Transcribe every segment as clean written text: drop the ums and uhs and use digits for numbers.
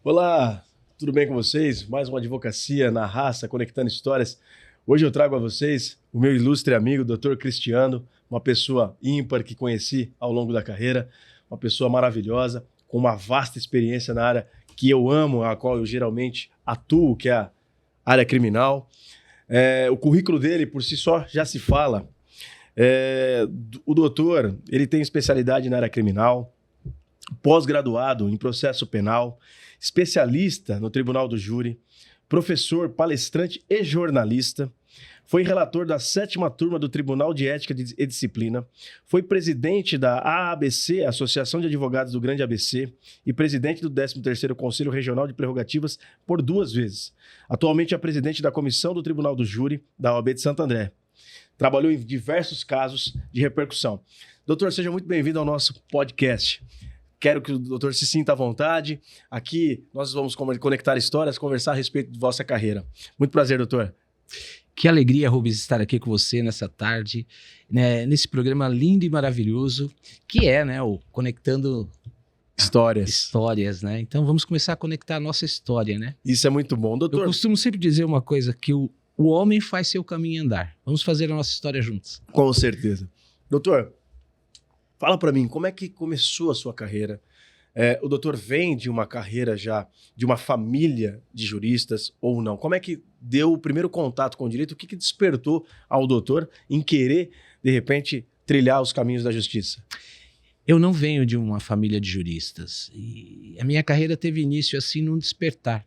Olá, tudo bem com vocês? Mais uma Advocacia na Raça, conectando histórias. Hoje eu trago a vocês o meu ilustre amigo, Dr. Cristiano, uma pessoa ímpar que conheci ao longo da carreira, uma pessoa maravilhosa, com uma vasta experiência na área que eu amo, a qual eu geralmente atuo, que é a área criminal. O currículo dele, por si só, já se fala. O doutor, ele tem especialidade na área criminal, pós-graduado em processo penal, especialista no Tribunal do Júri, professor, palestrante e jornalista, foi relator da 7ª turma do Tribunal de Ética e Disciplina, foi presidente da AABC, Associação de Advogados do Grande ABC, e presidente do 13º Conselho Regional de Prerrogativas por 2 vezes. Atualmente é presidente da Comissão do Tribunal do Júri da OAB de Santo André. Trabalhou em diversos casos de repercussão. Doutor, seja muito bem-vindo ao nosso podcast. Quero que o doutor se sinta à vontade. Aqui nós vamos conectar histórias, conversar a respeito de vossa carreira. Muito prazer, doutor. Que alegria, Rubens, estar aqui com você nessa tarde, né, nesse programa lindo e maravilhoso, que é, né, o Conectando Histórias, né? Então vamos começar a conectar a nossa história, né? Isso é muito bom, doutor. Eu costumo sempre dizer uma coisa, que o homem faz seu caminho andar. Vamos fazer a nossa história juntos. Com certeza. Doutor, fala para mim, como é que começou a sua carreira? O doutor vem de uma carreira já, de uma família de juristas ou não? Como é que deu o primeiro contato com o direito? O que despertou ao doutor em querer, de repente, trilhar os caminhos da justiça? Eu não venho de uma família de juristas. E a minha carreira teve início assim num despertar.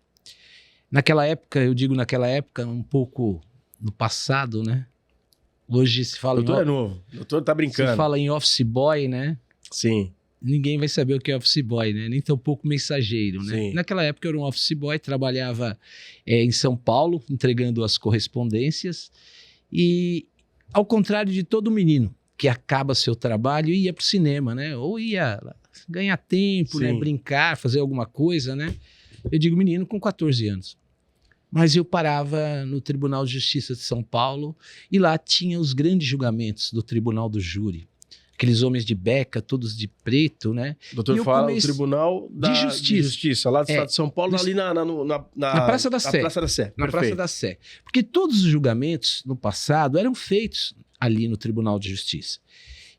Naquela época, eu digo naquela época, um pouco no passado, né? Hoje se fala doutor é novo, o doutor tá brincando. Se fala em office boy, né? Sim. Ninguém vai saber o que é office boy, né? Nem tão pouco mensageiro, né? Sim. Naquela época eu era um office boy, trabalhava em São Paulo, entregando as correspondências. E ao contrário de todo menino que acaba seu trabalho e ia para o cinema, né? Ou ia ganhar tempo, né? Brincar, fazer alguma coisa, né? Eu digo menino com 14 anos. Mas eu parava no Tribunal de Justiça de São Paulo e lá tinha os grandes julgamentos do Tribunal do Júri. Aqueles homens de beca, todos de preto, né? O doutor fala o Tribunal de Justiça, lá do Estado de São Paulo, ali na Praça da Sé. Praça da Sé. Na Praça da Sé. Porque todos os julgamentos no passado eram feitos ali no Tribunal de Justiça.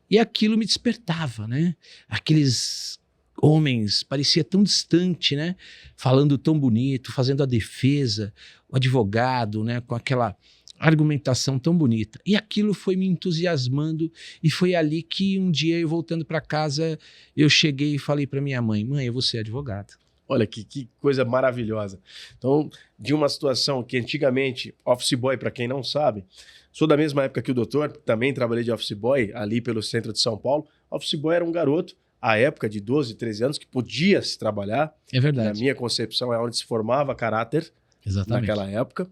E aquilo me despertava, né? Aqueles homens, parecia tão distante, né? Falando tão bonito, fazendo a defesa, o advogado, né? Com aquela argumentação tão bonita. E aquilo foi me entusiasmando e foi ali que um dia, eu voltando para casa, eu cheguei e falei para minha mãe, eu vou ser advogado. Olha que coisa maravilhosa. Então, de uma situação que antigamente, office boy, para quem não sabe, sou da mesma época que o doutor, também trabalhei de office boy ali pelo centro de São Paulo. Office boy era um garoto, à época de 12, 13 anos, que podia se trabalhar. É verdade. Na minha concepção é onde se formava caráter. Exatamente. Naquela época.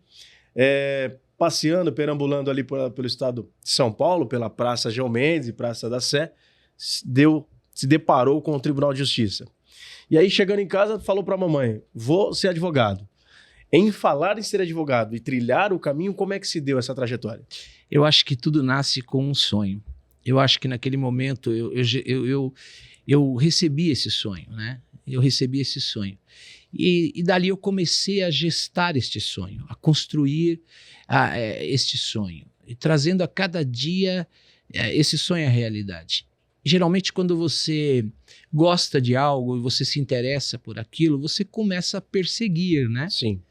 Passeando, perambulando ali pelo estado de São Paulo, pela Praça João Mendes e Praça da Sé, se deparou com o Tribunal de Justiça. E aí, chegando em casa, falou para a mamãe, vou ser advogado. Em falar em ser advogado e trilhar o caminho, como é que se deu essa trajetória? Eu acho que tudo nasce com um sonho. Eu acho que naquele momento eu recebi esse sonho, né? Eu recebi esse sonho. E dali eu comecei a gestar este sonho, a construir este sonho, e trazendo a cada dia esse sonho à realidade. Geralmente, quando você gosta de algo e você se interessa por aquilo, você começa a perseguir, né? Sim.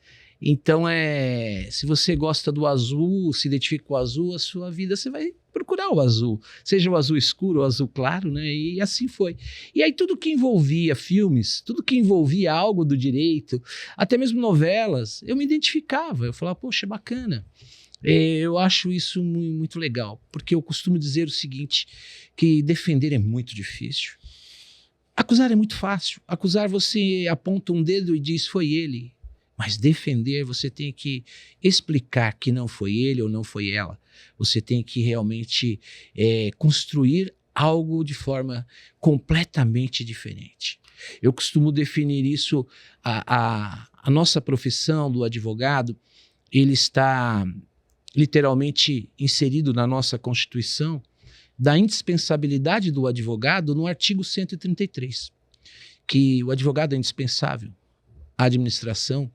Então, se você gosta do azul, se identifica com o azul, a sua vida, você vai procurar o azul. Seja o azul escuro ou o azul claro, né? E assim foi. E aí tudo que envolvia filmes, tudo que envolvia algo do direito, até mesmo novelas, eu me identificava. Eu falava, poxa, bacana. Eu acho isso muito legal, porque eu costumo dizer o seguinte, que defender é muito difícil. Acusar é muito fácil. Acusar, você aponta um dedo e diz, foi ele. Mas defender, você tem que explicar que não foi ele ou não foi ela. Você tem que realmente construir algo de forma completamente diferente. Eu costumo definir isso, a nossa profissão do advogado, ele está literalmente inserido na nossa Constituição, da indispensabilidade do advogado no artigo 133, que o advogado é indispensável à administração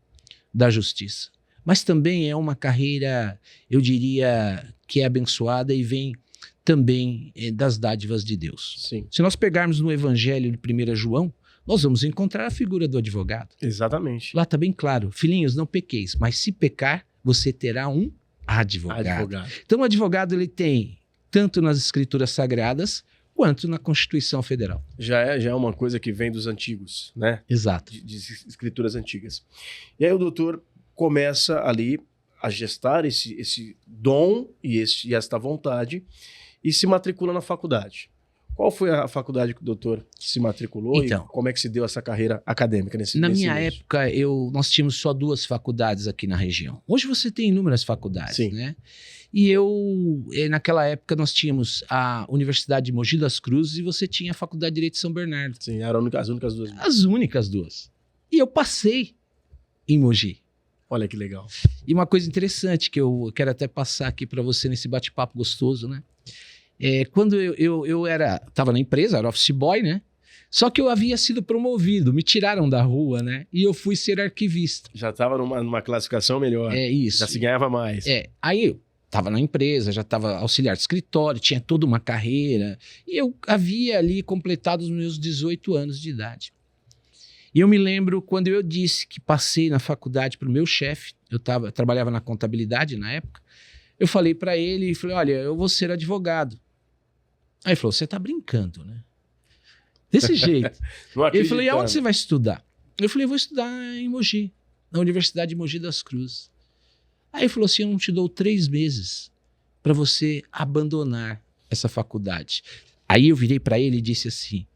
da justiça. Mas também é uma carreira, eu diria, que é abençoada e vem também das dádivas de Deus. Sim. Se nós pegarmos no Evangelho de 1 João, nós vamos encontrar a figura do advogado. Exatamente. Lá está bem claro, filhinhos, não pequeis, mas se pecar, você terá um advogado. Então o advogado ele tem, tanto nas escrituras sagradas, quanto na Constituição Federal. Já é uma coisa que vem dos antigos, né? Exato. De escrituras antigas. E aí o doutor começa ali a gestar esse dom e esta vontade e se matricula na faculdade. Qual foi a faculdade que o doutor se matriculou Então, e como é que se deu essa carreira acadêmica nesse Na nesse minha início? época, nós tínhamos só 2 faculdades aqui na região. Hoje você tem inúmeras faculdades, Sim. né? E naquela época, nós tínhamos a Universidade de Mogi das Cruzes e você tinha a Faculdade de Direito de São Bernardo. Sim, eram as únicas duas. As únicas 2. E eu passei em Mogi. Olha que legal. E uma coisa interessante que eu quero até passar aqui para você nesse bate-papo gostoso, né? Quando eu estava na empresa, era office boy, né? Só que eu havia sido promovido, me tiraram da rua, né? E eu fui ser arquivista. Já estava numa classificação melhor. Isso. Já se ganhava mais. Aí eu estava na empresa, já estava auxiliar de escritório, tinha toda uma carreira. E eu havia ali completado os meus 18 anos de idade. E eu me lembro quando eu disse que passei na faculdade para o meu chefe, eu trabalhava na contabilidade na época, eu falei para ele e falei, olha, eu vou ser advogado. Aí ele falou, você tá brincando, né? Desse jeito. Ele falou, e aonde você vai estudar? Eu falei, vou estudar em Mogi, na Universidade de Mogi das Cruzes. Aí ele falou assim, eu não te dou 3 meses para você abandonar essa faculdade. Aí eu virei para ele e disse assim,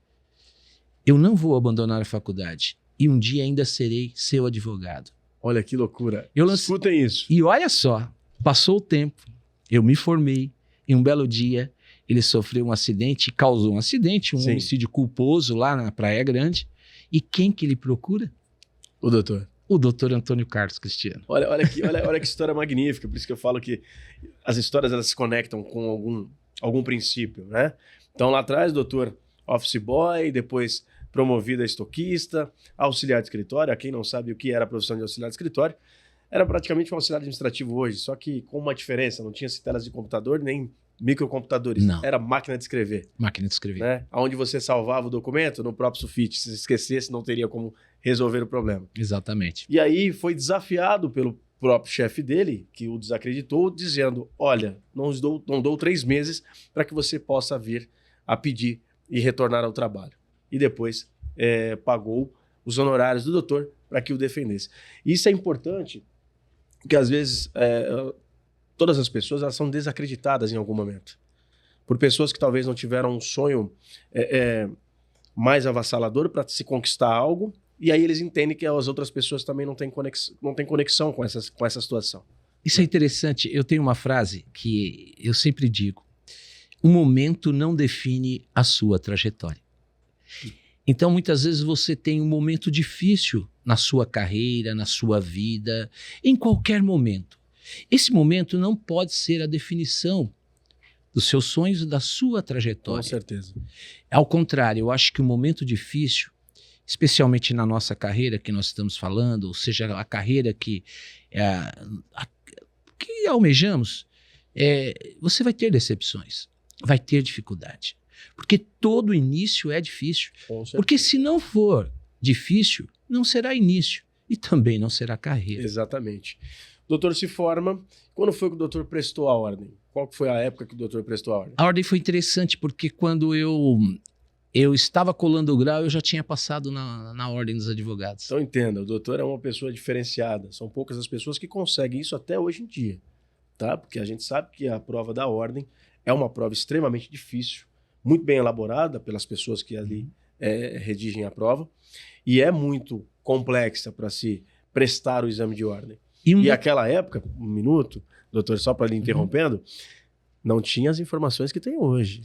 eu não vou abandonar a faculdade e um dia ainda serei seu advogado. Olha que loucura. Escutem isso. E olha só, passou o tempo, eu me formei, e um belo dia ele sofreu um acidente, causou um acidente, um homicídio culposo lá na Praia Grande. E quem que ele procura? O doutor. O doutor Antônio Carlos Cristiano. Olha que história magnífica, por isso que eu falo que as histórias elas se conectam com algum princípio, né? Então lá atrás, doutor office boy, depois promovido a estoquista, auxiliar de escritório. A quem não sabe o que era a profissão de auxiliar de escritório, era praticamente um auxiliar administrativo hoje, só que com uma diferença, não tinha telas de computador nem microcomputadores, Não. Era máquina de escrever. Máquina de escrever. Né? Onde você salvava o documento no próprio sulfite, se esquecesse não teria como resolver o problema. Exatamente. E aí foi desafiado pelo próprio chefe dele, que o desacreditou, dizendo, olha, não dou 3 meses para que você possa vir a pedir e retornar ao trabalho. E depois pagou os honorários do doutor para que o defendesse. E isso é importante, porque às vezes todas as pessoas elas são desacreditadas em algum momento. Por pessoas que talvez não tiveram um sonho mais avassalador para se conquistar algo, e aí eles entendem que as outras pessoas também não têm conexão com essa situação. Isso é interessante. Eu tenho uma frase que eu sempre digo. O momento não define a sua trajetória. Então, muitas vezes você tem um momento difícil na sua carreira, na sua vida, em qualquer momento. Esse momento não pode ser a definição dos seus sonhos e da sua trajetória. Com certeza. Ao contrário, eu acho que o momento difícil, especialmente na nossa carreira que nós estamos falando, ou seja, a carreira que almejamos, você vai ter decepções, vai ter dificuldade. Porque todo início é difícil. Porque se não for difícil, não será início e também não será carreira. Exatamente. O doutor se forma. Quando foi que o doutor prestou a ordem? Qual foi a época que o doutor prestou a ordem? A ordem foi interessante porque quando eu estava colando o grau, eu já tinha passado na ordem dos advogados. Então entenda, o doutor é uma pessoa diferenciada. São poucas as pessoas que conseguem isso até hoje em dia. Tá? Porque a gente sabe que a prova da ordem é uma prova extremamente difícil, muito bem elaborada pelas pessoas que ali redigem a prova, e é muito complexa para se prestar o exame de ordem. E aquela época, um minuto, doutor, só para lhe interrompendo, não tinha as informações que tem hoje.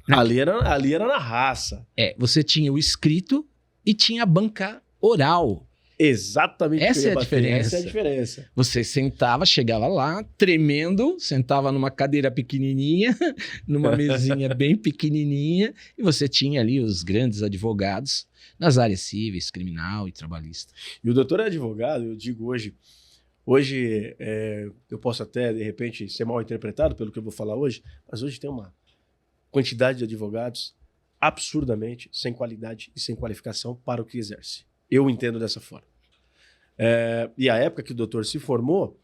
Ali era na raça. Você tinha o escrito e tinha a banca oral. Exatamente. Essa é a diferença. Essa é a diferença. Você sentava, chegava lá, tremendo, sentava numa cadeira pequenininha, numa mesinha bem pequenininha, e você tinha ali os grandes advogados nas áreas cíveis, criminal e trabalhista. E o doutor é advogado, eu digo hoje, eu posso até, de repente, ser mal interpretado pelo que eu vou falar hoje, mas hoje tem uma quantidade de advogados absurdamente sem qualidade e sem qualificação para o que exerce. Eu entendo dessa forma. E a época que o doutor se formou,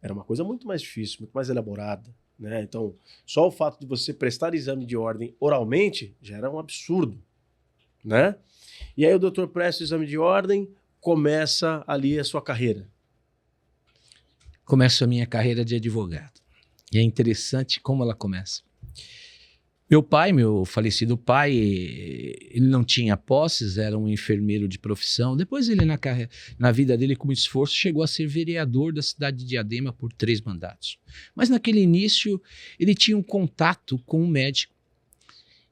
era uma coisa muito mais difícil, muito mais elaborada, né? Então, só o fato de você prestar exame de ordem oralmente já era um absurdo, né? E aí o doutor presta o exame de ordem, começa ali a sua carreira. Começo a minha carreira de advogado. E é interessante como ela começa. Meu pai, meu falecido pai, ele não tinha posses, era um enfermeiro de profissão. Depois ele, na vida dele, com muito esforço, chegou a ser vereador da cidade de Diadema por 3 mandatos. Mas naquele início, ele tinha um contato com um médico.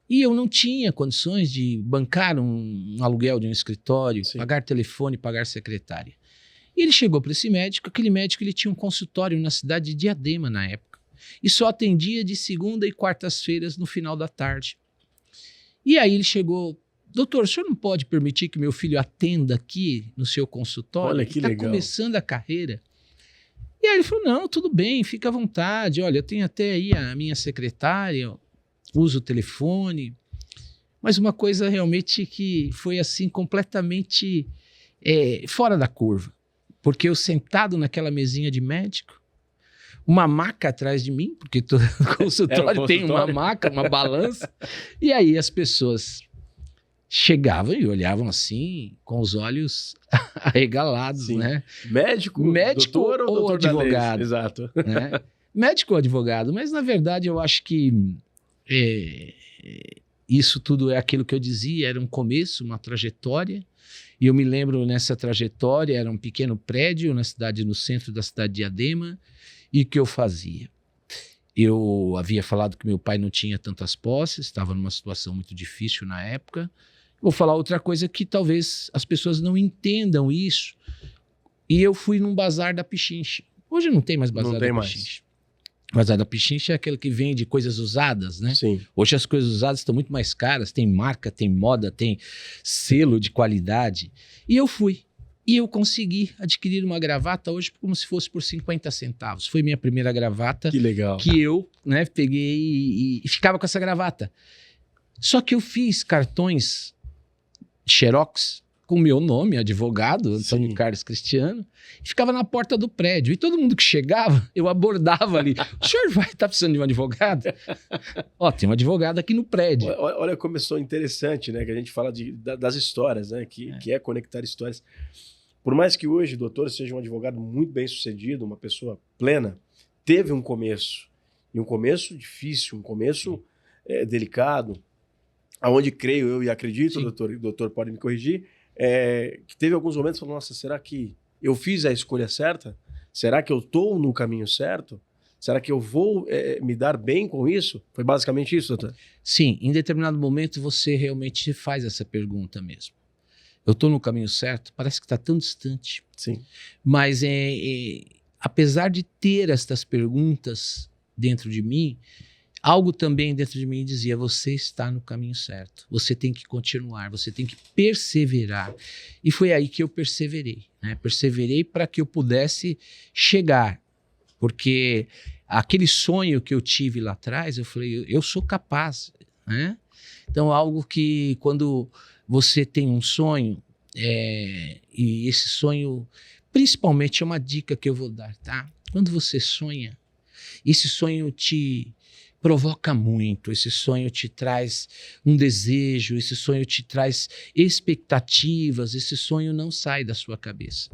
E eu não tinha condições de bancar um aluguel de um escritório, Sim. pagar telefone, pagar secretária. E ele chegou para esse médico, aquele médico ele tinha um consultório na cidade de Diadema na época. E só atendia de segunda e quartas-feiras no final da tarde. E aí ele chegou, doutor, o senhor não pode permitir que meu filho atenda aqui no seu consultório? Olha que legal. legal. Está começando a carreira. E aí ele falou, não, tudo bem, fica à vontade. Olha, eu tenho até aí a minha secretária, uso o telefone. Mas uma coisa realmente que foi assim completamente fora da curva. Porque eu sentado naquela mesinha de médico, uma maca atrás de mim, porque todo consultório tem uma maca, uma balança. E aí as pessoas chegavam e olhavam assim, com os olhos arregalados, Sim. né? Médico doutor ou advogado. Exato. Né? Médico ou advogado. Mas, na verdade, eu acho que isso tudo é aquilo que eu dizia, era um começo, uma trajetória. E eu me lembro nessa trajetória, era um pequeno prédio na cidade, no centro da cidade de Diadema. E o que eu fazia? Eu havia falado que meu pai não tinha tantas posses, estava numa situação muito difícil na época. Vou falar outra coisa que talvez as pessoas não entendam isso. E eu fui num bazar da Pichincha. Hoje não tem mais bazar da Pichincha. Bazar da Pichincha é aquele que vende coisas usadas, né? Sim. Hoje as coisas usadas estão muito mais caras, tem marca, tem moda, tem selo de qualidade. E eu fui. E eu consegui adquirir uma gravata hoje como se fosse por 50 centavos. Foi minha primeira gravata. Que legal. Que eu, né, peguei e ficava com essa gravata. Só que eu fiz cartões xerox com o meu nome, advogado, Antônio Carlos Cristiano, e ficava na porta do prédio. E todo mundo que chegava, eu abordava ali. O senhor tá precisando de um advogado? Ó, tem um advogado aqui no prédio. Olha como isso é interessante, né? Que a gente fala das histórias, né? Que é conectar histórias. Por mais que hoje o doutor seja um advogado muito bem sucedido, uma pessoa plena, teve um começo. E um começo difícil, um começo delicado, aonde creio eu e acredito, o doutor pode me corrigir, que teve alguns momentos que falou, nossa, será que eu fiz a escolha certa? Será que eu estou no caminho certo? Será que eu vou me dar bem com isso? Foi basicamente isso, doutor? Sim, em determinado momento você realmente faz essa pergunta mesmo. Eu estou no caminho certo? Parece que está tão distante. Sim. Mas apesar de ter estas perguntas dentro de mim, algo também dentro de mim dizia, você está no caminho certo. Você tem que continuar, você tem que perseverar. E foi aí que eu perseverei. Né? Perseverei para que eu pudesse chegar. Porque aquele sonho que eu tive lá atrás, eu falei, eu sou capaz. Né? Então, algo que quando você tem um sonho, e esse sonho, principalmente é uma dica que eu vou dar, tá? Quando você sonha, esse sonho te provoca muito, esse sonho te traz um desejo, esse sonho te traz expectativas, esse sonho não sai da sua cabeça.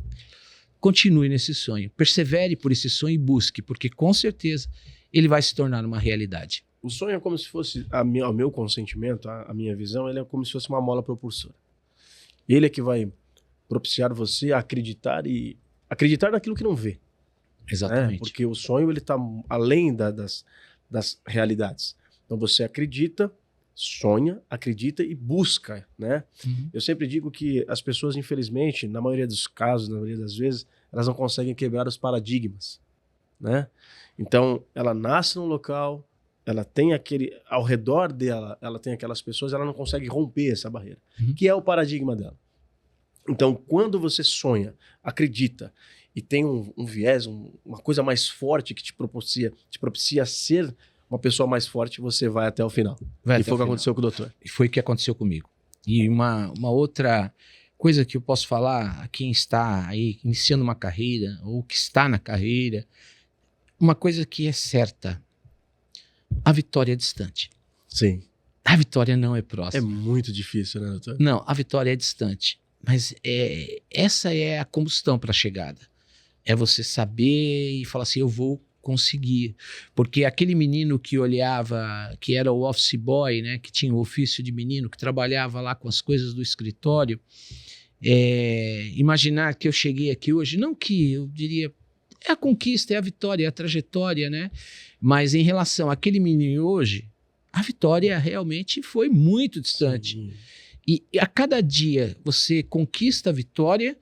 Continue nesse sonho, persevere por esse sonho e busque, porque com certeza ele vai se tornar uma realidade. O sonho é como se fosse, ao meu consentimento, a minha visão, ele é como se fosse uma mola propulsora. Ele é que vai propiciar você a acreditar naquilo que não vê. Exatamente. Porque o sonho ele está além das realidades. Então você acredita sonha, acredita e busca, né? Uhum. Eu sempre digo que as pessoas, infelizmente, na maioria dos casos, na maioria das vezes, elas não conseguem quebrar os paradigmas, né? Então, ela nasce num local, ela tem aquele... Ao redor dela, ela tem aquelas pessoas, ela não consegue romper essa barreira, que é o paradigma dela. Então, quando você sonha, acredita e tem um viés, uma coisa mais forte que te propicia ser uma pessoa mais forte, você vai até o final. E foi o que aconteceu com o doutor. E foi o que aconteceu comigo. E uma outra coisa que eu posso falar a quem está aí iniciando uma carreira ou que está na carreira, uma coisa que é certa, a vitória é distante. Sim. A vitória não é É próxima. muito difícil, né, doutor? Não, a vitória é distante. Mas essa é a combustão para a chegada. É você saber e falar assim, eu vou conseguir. Porque aquele menino que olhava, que era o office boy, né, que tinha o ofício de menino, que trabalhava lá com as coisas do escritório, imaginar que eu cheguei aqui hoje, não que eu diria, é a conquista, é a vitória, é a trajetória, né? Mas em relação àquele menino hoje, a vitória realmente foi muito distante. Sim. E a cada dia você conquista a vitória,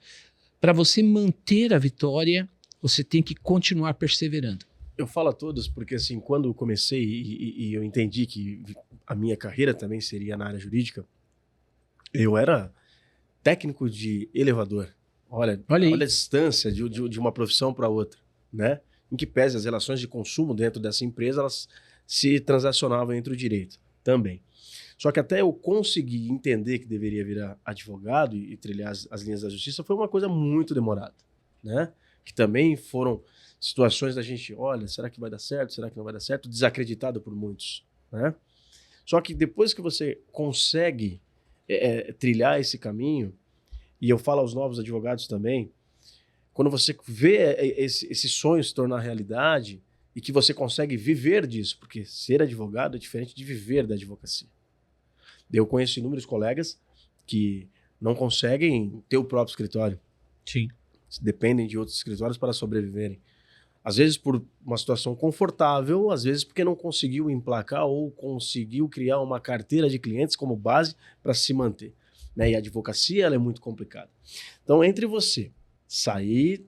para você manter a vitória, você tem que continuar perseverando. Eu falo a todos porque, assim, quando eu comecei e eu entendi que a minha carreira também seria na área jurídica, eu era técnico de elevador. Olha a distância de uma profissão para outra, né? Em que pese as relações de consumo dentro dessa empresa, elas se transacionavam entre o direito também. Só que até eu conseguir entender que deveria virar advogado e trilhar as linhas da justiça foi uma coisa muito demorada, né? Que também foram situações da gente, olha, será que vai dar certo? Será que não vai dar certo? Desacreditado por muitos, né? Só que depois que você consegue trilhar esse caminho, e eu falo aos novos advogados também, quando você vê esse sonho se tornar realidade e que você consegue viver disso, porque ser advogado é diferente de viver da advocacia. Eu conheço inúmeros colegas que não conseguem ter o próprio escritório. Sim. Dependem de outros escritórios para sobreviverem. Às vezes por uma situação confortável, às vezes porque não conseguiu emplacar ou conseguiu criar uma carteira de clientes como base para se manter, né? E a advocacia ela é muito complicada. Então, entre você sair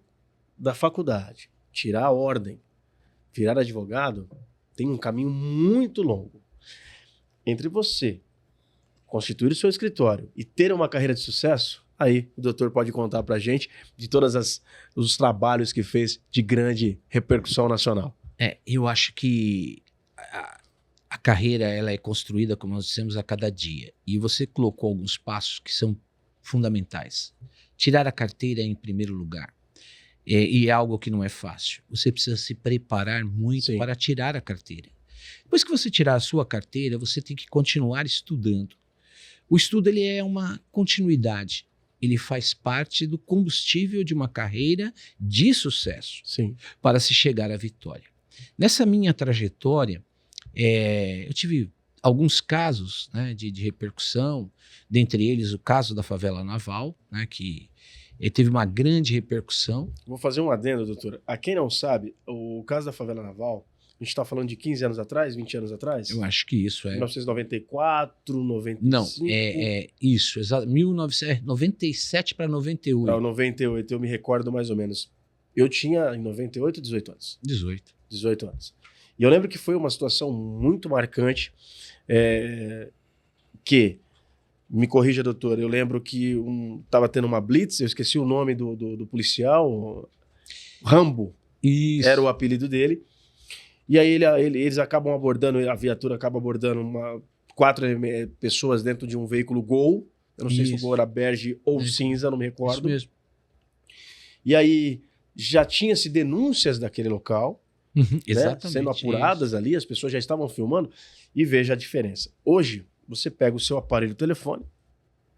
da faculdade, tirar a ordem, virar advogado, tem um caminho muito longo. Entre você constituir o seu escritório e ter uma carreira de sucesso, aí o doutor pode contar pra gente de todos os trabalhos que fez de grande repercussão nacional. Eu acho que a carreira ela é construída, como nós dissemos, a cada dia. E você colocou alguns passos que são fundamentais. Tirar a carteira em primeiro lugar. E é algo que não é fácil. Você precisa se preparar muito Sim. para tirar a carteira. Depois que você tirar a sua carteira, você tem que continuar estudando. O estudo ele é uma continuidade. Ele faz parte do combustível de uma carreira de sucesso. Sim. Para se chegar à vitória. Nessa minha trajetória, eu tive alguns casos, né, de repercussão, dentre eles o caso da favela naval, né, que teve uma grande repercussão. Vou fazer um adendo, doutor. A quem não sabe, o caso da favela naval, a gente está falando de 15 anos atrás, 20 anos atrás? Eu acho que isso 1994, 95? Não, isso, exato. 1997 para 98. Não, 98, eu me recordo mais ou menos. Eu tinha, em 98, 18 anos. 18 anos. E eu lembro que foi uma situação muito marcante, que, me corrija, doutor, eu lembro que estava tendo uma blitz, eu esqueci o nome do policial, Rambo, Isso. era o apelido dele. E aí eles acabam abordando, a viatura acaba abordando 4 pessoas dentro de um veículo Gol. Eu não sei se o Gol era bege ou cinza, não me recordo. Isso mesmo. E aí já tinha-se denúncias daquele local, exatamente, né, sendo apuradas ali, as pessoas já estavam filmando, e veja a diferença. Hoje, você pega o seu aparelho telefone,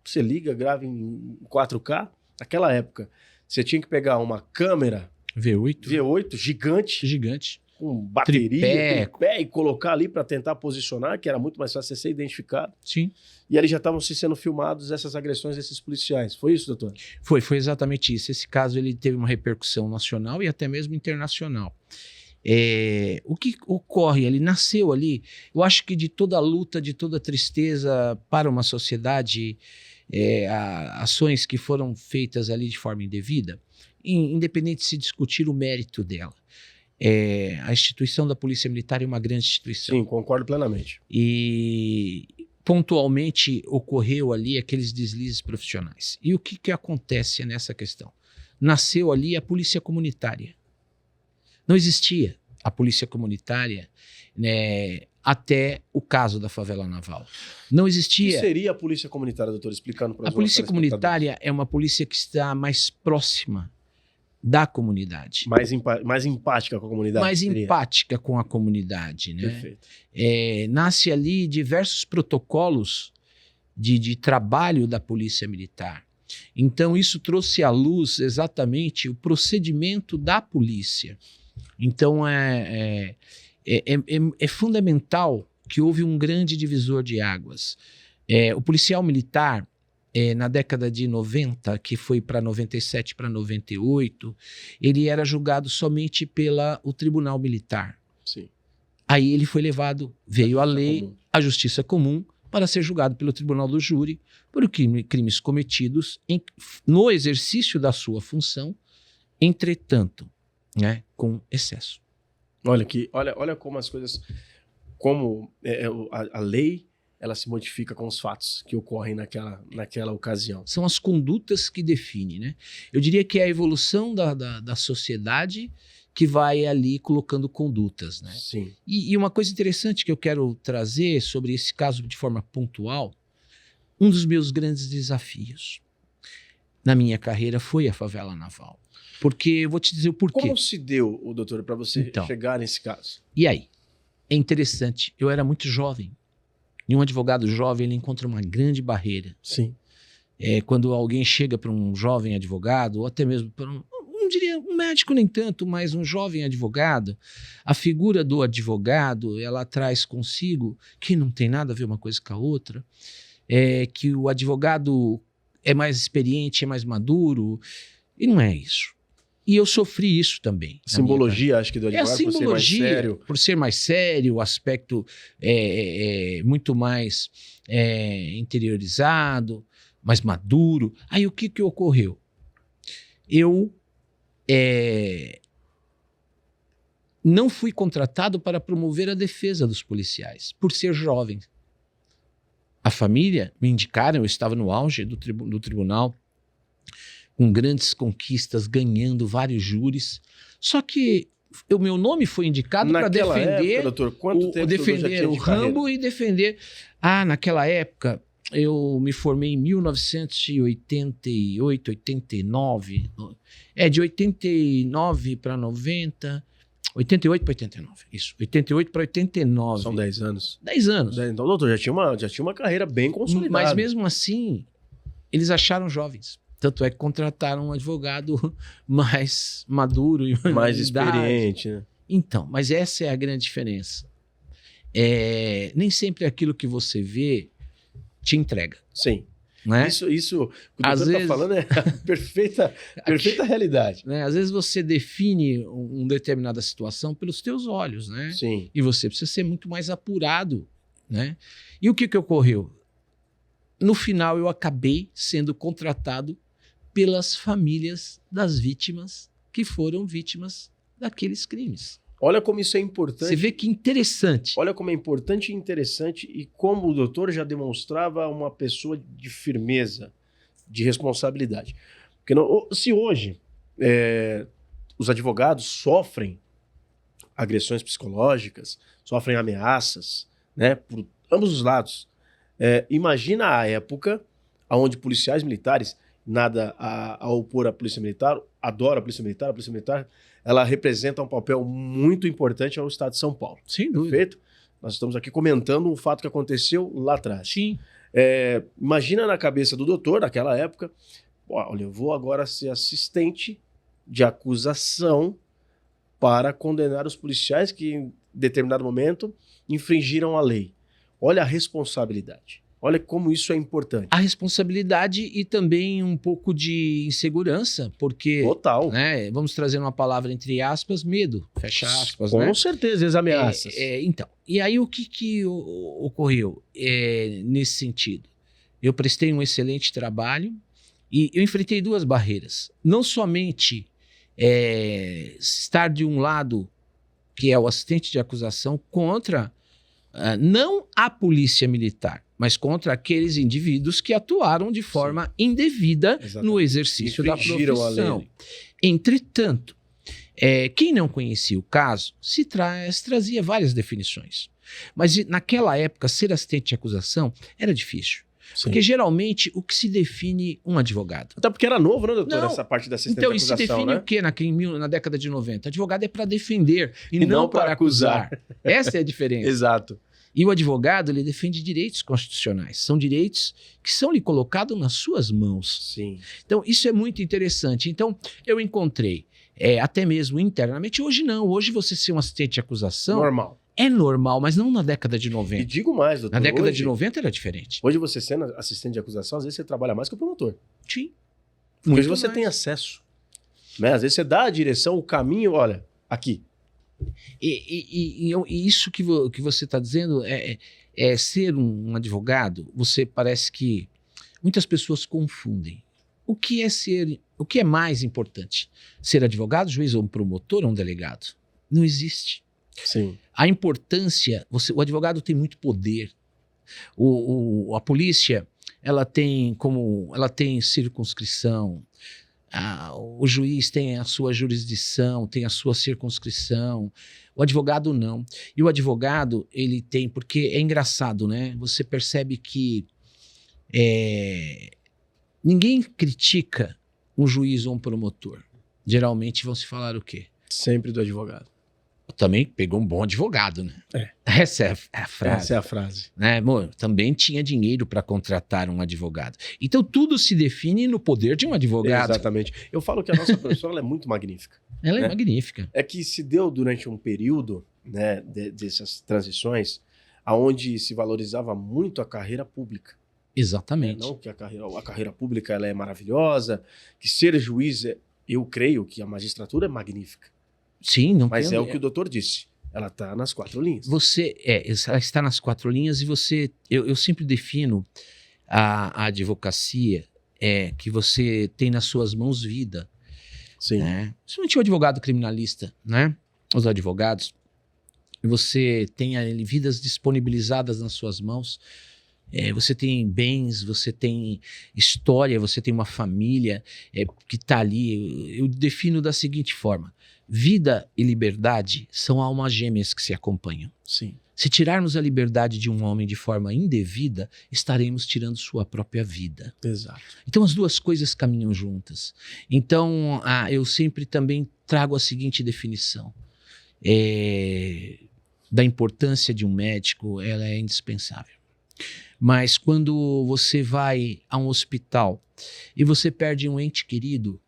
você liga, grava em 4K. Naquela época, você tinha que pegar uma câmera V8 gigante, com bateria, tripé, e colocar ali para tentar posicionar, que era muito mais fácil ser identificado. Sim. E ali já estavam sendo filmados essas agressões desses policiais. Foi isso, doutor? Foi exatamente isso. Esse caso ele teve uma repercussão nacional e até mesmo internacional. O que ocorre ali, nasceu ali, eu acho que de toda a luta, de toda a tristeza para uma sociedade, ações que foram feitas ali de forma indevida, independente de se discutir o mérito dela. A instituição da Polícia Militar é uma grande instituição. Sim, concordo plenamente. E pontualmente ocorreu ali aqueles deslizes profissionais. E o que acontece nessa questão? Nasceu ali a polícia comunitária. Não existia a polícia comunitária, né, até o caso da favela naval. Não existia. O que seria a polícia comunitária, doutor? Explicando para os A polícia comunitária é uma polícia que está mais próxima da comunidade. Mais empática com a comunidade. Mais empática com a comunidade, né? Perfeito. Nasce ali diversos protocolos de trabalho da polícia militar. Então, isso trouxe à luz exatamente o procedimento da polícia. Então, é fundamental que houve um grande divisor de águas. O policial militar, na década de 90, que foi para 97 para 98, ele era julgado somente pelo Tribunal Militar. Sim. Aí ele foi levado, veio a lei, comum. a justiça comum, para ser julgado pelo Tribunal do Júri por crimes cometidos no exercício da sua função, entretanto, né, com excesso. Olha como as coisas, como a lei, ela se modifica com os fatos que ocorrem naquela ocasião. São as condutas que definem, né? Eu diria que é a evolução da sociedade que vai ali colocando condutas, né? Sim. E uma coisa interessante que eu quero trazer sobre esse caso de forma pontual, um dos meus grandes desafios na minha carreira foi a favela naval. Porque eu vou te dizer o porquê. Como se deu, doutor, para você chegar nesse caso? E aí? É interessante, eu era muito jovem. E um advogado jovem, ele encontra uma grande barreira. Sim. Quando alguém chega para um jovem advogado, ou até mesmo para não diria um médico nem tanto, mas um jovem advogado, a figura do advogado, ela traz consigo, que não tem nada a ver uma coisa com a outra, que o advogado é mais experiente, é mais maduro, e não é isso. E eu sofri isso também. Simbologia, acho que do advogado, por ser mais sério. Por ser mais sério, o aspecto muito mais interiorizado, mais maduro. Aí o que ocorreu? Eu não fui contratado para promover a defesa dos policiais, por ser jovem. A família me indicaram, eu estava no auge do tribunal, com grandes conquistas, ganhando vários júris. Só que o meu nome foi indicado para defender época, doutor, quanto tempo defender o Rambo e defender... naquela época, eu me formei em 1988, 89. De 89 para 90... 88 para 89, isso. 88 para 89. São 10 anos. 10 anos. Então, doutor, já tinha uma carreira bem consolidada. Mas mesmo assim, eles acharam jovens. Tanto é que contrataram um advogado mais maduro e mais experiente, né? Então, mas essa é a grande diferença. Nem sempre aquilo que você vê te entrega. Sim. Né? Isso que o doutor está falando é a perfeita realidade. Né? Às vezes você define uma determinada situação pelos teus olhos, né? Sim. E você precisa ser muito mais apurado, né? E o que ocorreu? No final, eu acabei sendo contratado pelas famílias das vítimas que foram vítimas daqueles crimes. Olha como isso é importante. Você vê que interessante. Olha como é importante e interessante e como o doutor já demonstrava uma pessoa de firmeza, de responsabilidade. Porque se hoje os advogados sofrem agressões psicológicas, sofrem ameaças, né, por ambos os lados, imagina a época onde policiais militares, nada a opor à Polícia Militar, adora a Polícia Militar, ela representa um papel muito importante ao Estado de São Paulo. Sem dúvida. Perfeito? Nós estamos aqui comentando um fato que aconteceu lá atrás. Sim. Imagina na cabeça do doutor, naquela época, olha, eu vou agora ser assistente de acusação para condenar os policiais que, em determinado momento, infringiram a lei. Olha a responsabilidade. Olha como isso é importante. A responsabilidade e também um pouco de insegurança, porque, Total. né, vamos trazer uma palavra entre aspas, medo, fecha aspas, Com né? certeza, as ameaças. Então, e aí o que ocorreu nesse sentido? Eu prestei um excelente trabalho e eu enfrentei duas barreiras. Não somente estar de um lado, que é o assistente de acusação, contra não a polícia militar, mas contra aqueles indivíduos que atuaram de forma indevida no exercício da profissão. Entretanto, quem não conhecia o caso trazia várias definições. Mas naquela época, ser assistente de acusação era difícil. Sim. Porque geralmente o que se define um advogado. Até porque era novo, né, doutor? Não. Essa parte da assistente então, de acusação, e se define né? o quê na década de 90? Advogado é para defender e não para acusar. Essa é a diferença. Exato. E o advogado, ele defende direitos constitucionais. São direitos que são lhe colocados nas suas mãos. Sim. Então, isso é muito interessante. Então, eu encontrei, até mesmo internamente, hoje não. Hoje você ser um assistente de acusação... Normal. É normal, mas não na década de 90. E digo mais, doutor. Na década de 90 era diferente. Hoje você sendo assistente de acusação, às vezes você trabalha mais que o promotor. Sim. Porque hoje você tem acesso. Né? Às vezes você dá a direção, o caminho, olha, aqui. E isso que você está dizendo é ser um advogado, você parece que muitas pessoas confundem. O que é mais importante? Ser advogado, juiz ou um promotor ou um delegado? Não existe. Sim. A importância, o advogado tem muito poder. A polícia, ela tem circunscrição. O juiz tem a sua jurisdição, tem a sua circunscrição. O advogado não. E o advogado, ele tem, porque é engraçado, né? Você percebe que ninguém critica um juiz ou um promotor. Geralmente vão se falar o quê? Sempre do advogado. Também pegou um bom advogado, né? Essa é a frase. Essa é a frase. Né? Bom, também tinha dinheiro para contratar um advogado. Então, tudo se define no poder de um advogado. Exatamente. Eu falo que a nossa profissão ela é muito magnífica. Ela é magnífica. É que se deu durante um período, né, dessas transições, aonde se valorizava muito a carreira pública. Exatamente. Não que a carreira pública ela é maravilhosa, que ser juiz, eu creio que a magistratura é magnífica. Sim, não mas é o que o doutor disse. Ela está nas 4 linhas. Ela está nas 4 linhas e eu sempre defino a advocacia que você tem nas suas mãos vida. Sim. Né? Principalmente o advogado criminalista, né? Os advogados. Você tem vidas disponibilizadas nas suas mãos. Você tem bens, você tem história, você tem uma família que está ali. Eu defino da seguinte forma. Vida e liberdade são almas gêmeas que se acompanham. Sim. Se tirarmos a liberdade de um homem de forma indevida, estaremos tirando sua própria vida. Exato. Então as duas coisas caminham juntas. Então eu sempre também trago a seguinte definição. Da importância de um médico, ela é indispensável. Mas quando você vai a um hospital e você perde um ente querido,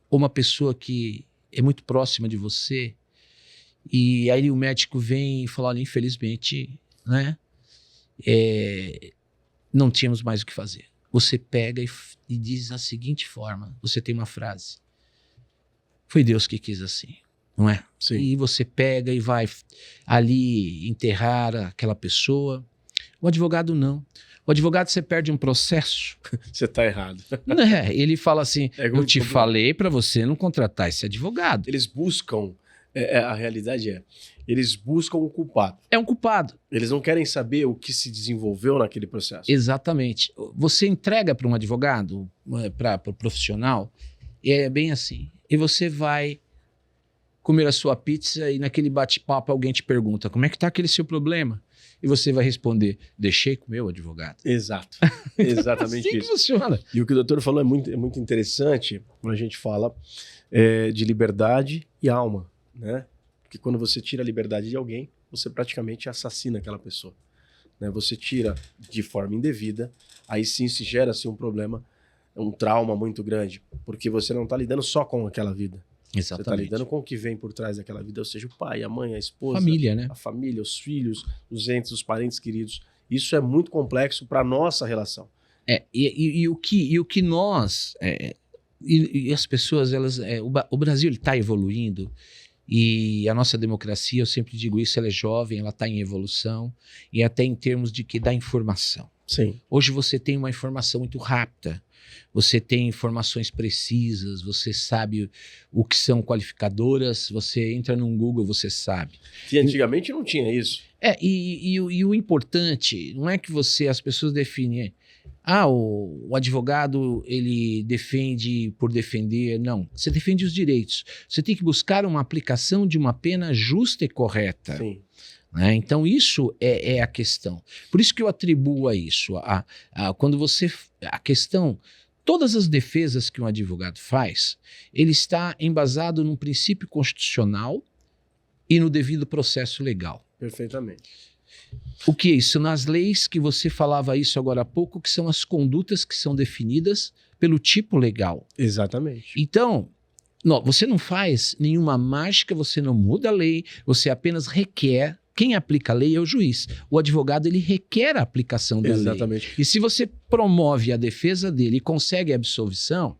ou uma pessoa que é muito próxima de você, e aí o médico vem e fala, olha, infelizmente, né, não tínhamos mais o que fazer. Você pega e diz da seguinte forma, você tem uma frase, foi Deus que quis assim, não é? Sim. E você pega e vai ali enterrar aquela pessoa. O advogado não. O advogado, você perde um processo. Você está errado. Ele fala assim, eu te falei para você não contratar esse advogado. Eles buscam, a realidade eles buscam um culpado. É um culpado. Eles não querem saber o que se desenvolveu naquele processo. Exatamente. Você entrega para um advogado, para o profissional, e é bem assim. E você vai comer a sua pizza e naquele bate-papo alguém te pergunta, como é que está aquele seu problema? E você vai responder, deixei com o meu advogado. Exato. Exatamente assim isso. Que funciona. E o que o doutor falou é muito interessante quando a gente fala de liberdade e alma, né? Porque quando você tira a liberdade de alguém, você praticamente assassina aquela pessoa. Né? Você tira de forma indevida, aí sim se gera-se um problema, um trauma muito grande, porque você não está lidando só com aquela vida. Exatamente. Você está lidando com o que vem por trás daquela vida, ou seja, o pai, a mãe, a esposa, família, né? a família, os filhos, os entes, os parentes queridos. Isso é muito complexo para a nossa relação. E o que nós... E as pessoas, o Brasil está evoluindo, e a nossa democracia, eu sempre digo isso, ela é jovem, ela está em evolução, e até em termos de da informação. Sim. Hoje você tem uma informação muito rápida, você tem informações precisas, você sabe o que são qualificadoras, você entra no Google, você sabe. Que antigamente não tinha isso. E o importante não é que as pessoas definem... o advogado, ele defende por defender. Não, você defende os direitos. Você tem que buscar uma aplicação de uma pena justa e correta. Sim. Né? Então, isso é a questão. Por isso que eu atribuo a isso. Quando a questão, todas as defesas que um advogado faz, ele está embasado num princípio constitucional e no devido processo legal. Perfeitamente. O que é isso? Nas leis que você falava isso agora há pouco, que são as condutas que são definidas pelo tipo legal. Exatamente. Então, você não faz nenhuma mágica, você não muda a lei, você apenas requer. Quem aplica a lei é o juiz. O advogado, ele requer a aplicação da lei. Exatamente. E se você promove a defesa dele e consegue a absolvição,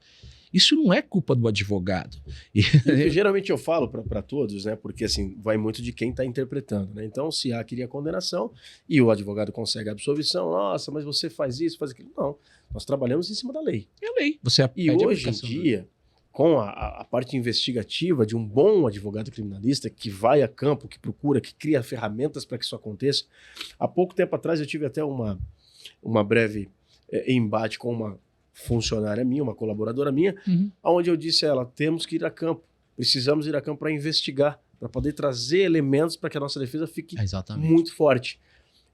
isso não é culpa do advogado. Geralmente eu falo para todos, né? Porque assim, vai muito de quem está interpretando, né? Então, se A queria condenação e o advogado consegue a absolvição, nossa, mas você faz isso, faz aquilo. Não, nós trabalhamos em cima da lei. É a lei. Você e hoje em dia, com a parte investigativa de um bom advogado criminalista que vai a campo, que procura, que cria ferramentas para que isso aconteça. Há pouco tempo atrás eu tive até uma breve embate com uma funcionária minha, uma colaboradora minha, onde eu disse a ela, temos que ir a campo, precisamos ir a campo para investigar, para poder trazer elementos para que a nossa defesa fique muito forte.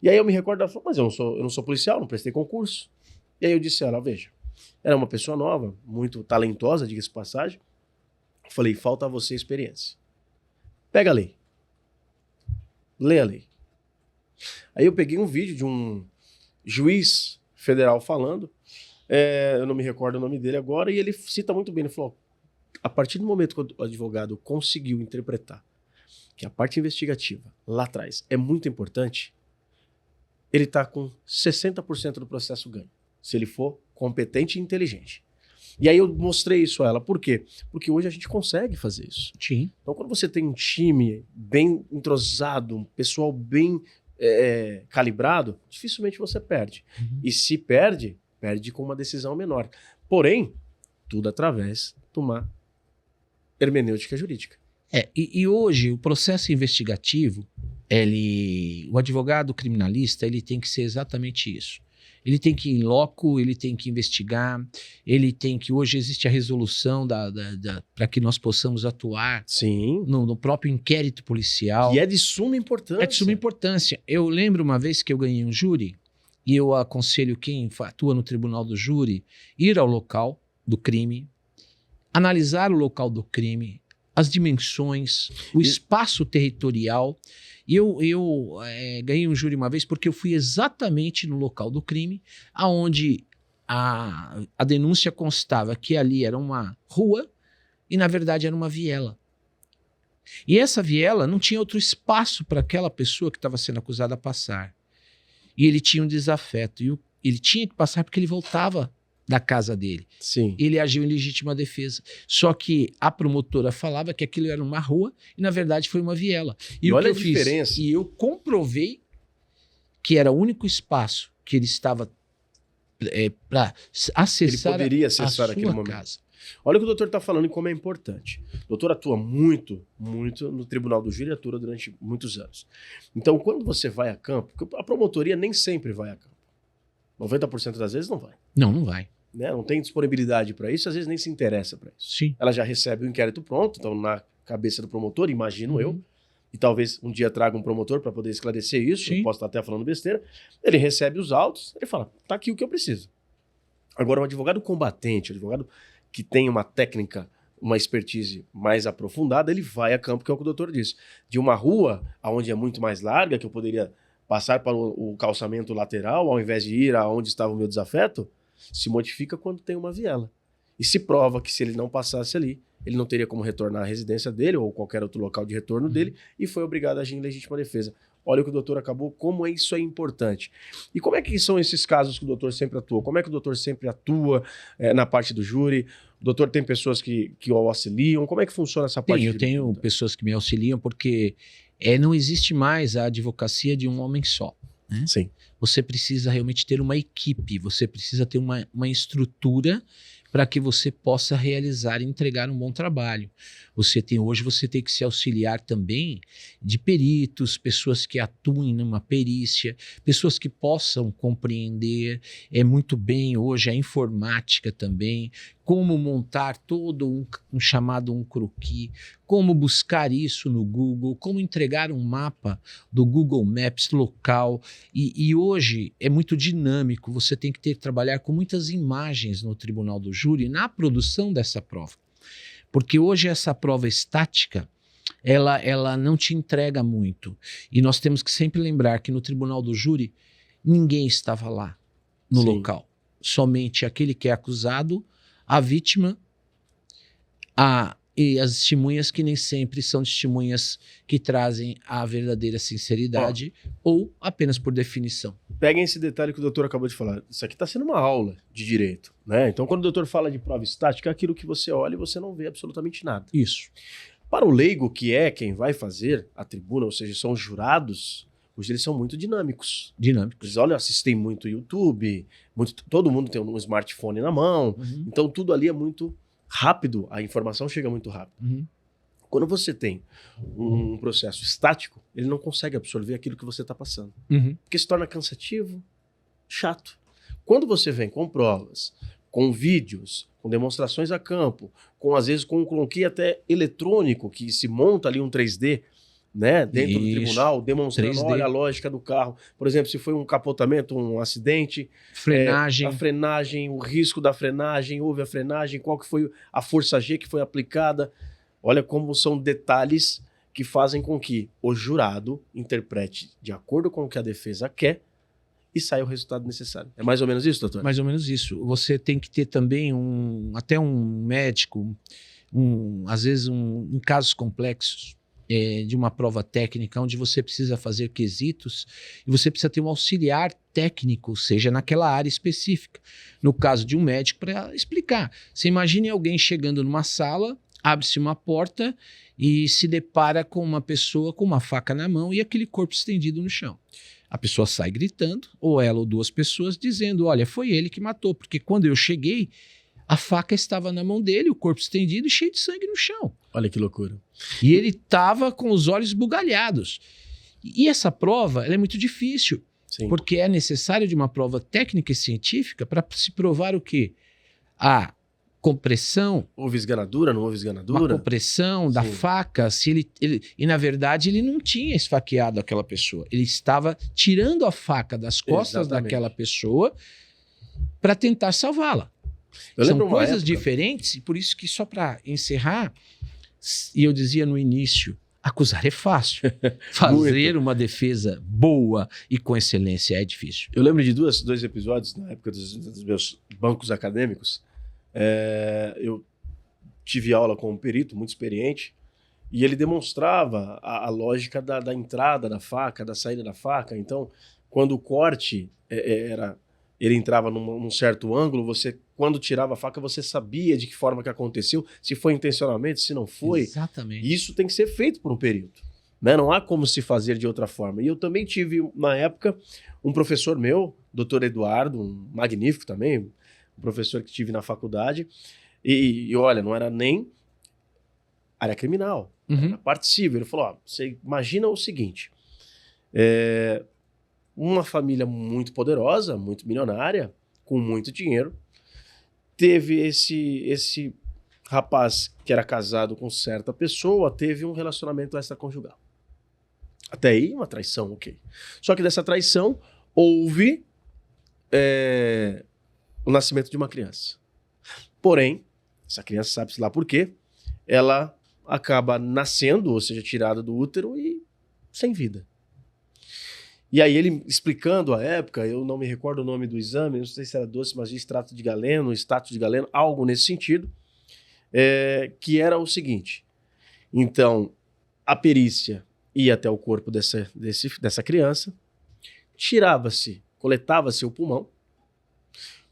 E aí eu me recordo, ela falou, mas eu não sou policial, não prestei concurso. E aí eu disse a ela, veja, era uma pessoa nova, muito talentosa, diga-se de passagem. Eu falei, falta a você experiência. Pega a lei. Lê a lei. Aí eu peguei um vídeo de um juiz federal falando, eu não me recordo o nome dele agora, e ele cita muito bem, ele falou, a partir do momento que o advogado conseguiu interpretar que a parte investigativa lá atrás é muito importante, ele está com 60% do processo ganho, se ele for competente e inteligente. E aí eu mostrei isso a ela. Por quê? Porque hoje a gente consegue fazer isso. Sim. Então quando você tem um time bem entrosado, um pessoal bem calibrado, dificilmente você perde. E se perde com uma decisão menor. Porém, tudo através de uma hermenêutica jurídica. E hoje o processo investigativo, o advogado criminalista, ele tem que ser exatamente isso. Ele tem que ir em loco, ele tem que investigar, ele tem que... Hoje existe a resolução para que nós possamos atuar. Sim. No próprio inquérito policial. E é de suma importância. É de suma importância. Eu lembro uma vez que eu ganhei um júri, e eu aconselho quem atua no tribunal do júri ir ao local do crime, analisar o local do crime, as dimensões, o espaço territorial. E eu ganhei um júri uma vez porque eu fui exatamente no local do crime, aonde a denúncia constava que ali era uma rua e, na verdade, era uma viela. E essa viela não tinha outro espaço para aquela pessoa que estava sendo acusada passar. E ele tinha um desafeto. E ele tinha que passar porque ele voltava da casa dele. Sim. Ele agiu em legítima defesa. Só que a promotora falava que aquilo era uma rua e, na verdade, foi uma viela. E olha o que a diferença. E eu comprovei que era o único espaço que ele estava para acessar, ele poderia acessar a aquele sua momento. casa. Olha o que o doutor está falando e como é importante. O doutor atua muito, muito no Tribunal do Júri, atua durante muitos anos. Então, quando você vai a campo, porque a promotoria nem sempre vai a campo. 90% das vezes não vai. Não vai. Né? Não tem disponibilidade para isso, às vezes nem se interessa para isso. Sim. Ela já recebe o inquérito pronto, então na cabeça do promotor, imagino eu, e talvez um dia traga um promotor para poder esclarecer isso, Sim. eu posso estar até falando besteira, ele recebe os autos, ele fala, tá aqui o que eu preciso. Agora, um advogado combatente, um advogado que tem uma técnica, uma expertise mais aprofundada, ele vai a campo, que é o que o doutor disse. De uma rua, onde é muito mais larga, que eu poderia passar para o calçamento lateral, ao invés de ir aonde estava o meu desafeto, se modifica quando tem uma viela. E se prova que se ele não passasse ali, ele não teria como retornar à residência dele ou qualquer outro local de retorno dele e foi obrigado a agir em legítima defesa. olha o que o doutor acabou, como isso é importante. E como é que são esses casos que o doutor sempre atua? Como é que o doutor sempre atua na parte do júri? O doutor tem pessoas que o auxiliam? Como é que funciona essa parte? Eu tenho pessoas que me auxiliam porque não existe mais a advocacia de um homem só. Né? Sim. Você precisa realmente ter uma equipe, você precisa ter uma estrutura para que você possa realizar e entregar um bom trabalho. Hoje você tem que se auxiliar também de peritos, pessoas que atuem numa perícia, pessoas que possam compreender muito bem hoje a informática também, como montar todo um chamado um croquis, como buscar isso no Google, como entregar um mapa do Google Maps local. E hoje é muito dinâmico, você tem que trabalhar com muitas imagens no tribunal do júri na produção dessa prova. Porque hoje essa prova estática, ela não te entrega muito. E nós temos que sempre lembrar que no tribunal do júri, ninguém estava lá no local. Somente aquele que é acusado, a vítima e as testemunhas que nem sempre são testemunhas que trazem a verdadeira sinceridade ou apenas por definição. Peguem esse detalhe que o doutor acabou de falar. Isso aqui está sendo uma aula de direito, né? Então, quando o doutor fala de prova estática, é aquilo que você olha e você não vê absolutamente nada. Isso. Para o leigo, que é quem vai fazer a tribuna, ou seja, são os jurados, hoje eles são muito dinâmicos. Eles olham, assistem muito YouTube, todo mundo tem um smartphone na mão, então tudo ali é muito rápido, a informação chega muito rápido. Quando você tem um processo estático, ele não consegue absorver aquilo que você está passando. Porque se torna cansativo, chato. Quando você vem com provas, com vídeos, com demonstrações a campo, às vezes com um croquis até eletrônico, que se monta ali um 3D, né, dentro do tribunal, demonstrando 3D. Olha a lógica do carro. Por exemplo, se foi um capotamento, um acidente, a frenagem, o risco da frenagem, houve a frenagem, qual que foi a força G que foi aplicada. Olha como são detalhes que fazem com que o jurado interprete de acordo com o que a defesa quer e saia o resultado necessário. É mais ou menos isso, doutor? Mais ou menos isso. Você tem que ter também até um médico, às vezes em casos complexos, de uma prova técnica, onde você precisa fazer quesitos e você precisa ter um auxiliar técnico, seja naquela área específica. No caso de um médico, para explicar. Você imagine alguém chegando numa sala, abre-se uma porta e se depara com uma pessoa com uma faca na mão e aquele corpo estendido no chão. A pessoa sai gritando, ou ela ou duas pessoas, dizendo, olha, foi ele que matou, porque quando eu cheguei, a faca estava na mão dele, o corpo estendido e cheio de sangue no chão. Olha que loucura. E ele estava com os olhos bugalhados. E essa prova ela é muito difícil, porque é necessário de uma prova técnica e científica para se provar o quê? A compressão. Houve esganadura, não houve esganadura? A compressão da faca, se e na verdade ele não tinha esfaqueado aquela pessoa. Ele estava tirando a faca das costas daquela pessoa para tentar salvá-la. São coisas diferentes, e por isso que só para encerrar, e eu dizia no início, acusar é fácil. Fazer uma defesa boa e com excelência é difícil. Eu lembro de dois episódios na época dos meus bancos acadêmicos. Eu tive aula com um perito muito experiente e ele demonstrava a lógica da entrada da faca, da saída da faca. Então, quando o corte ele entrava num certo ângulo, você, quando tirava a faca, você sabia de que forma que aconteceu, se foi intencionalmente, se não foi. Exatamente. E isso tem que ser feito por um perito, né? Não há como se fazer de outra forma. E eu também tive, na época, um professor meu, doutor Eduardo, um magnífico também, um professor que tive na faculdade, e olha, não era nem área criminal, era parte civil. Ele falou, você imagina o seguinte, uma família muito poderosa, muito milionária, com muito dinheiro, teve esse rapaz que era casado com certa pessoa, teve um relacionamento extraconjugal. Até aí, uma traição, ok. Só que dessa traição, houve o nascimento de uma criança. Porém, essa criança, sabe-se lá por quê, ela acaba nascendo, ou seja, tirada do útero e sem vida. E aí ele explicando a época, eu não me recordo o nome do exame, não sei se era doce, mas extrato de galeno, status de galeno, algo nesse sentido, que era o seguinte. Então, a perícia ia até o corpo dessa criança, coletava-se o pulmão,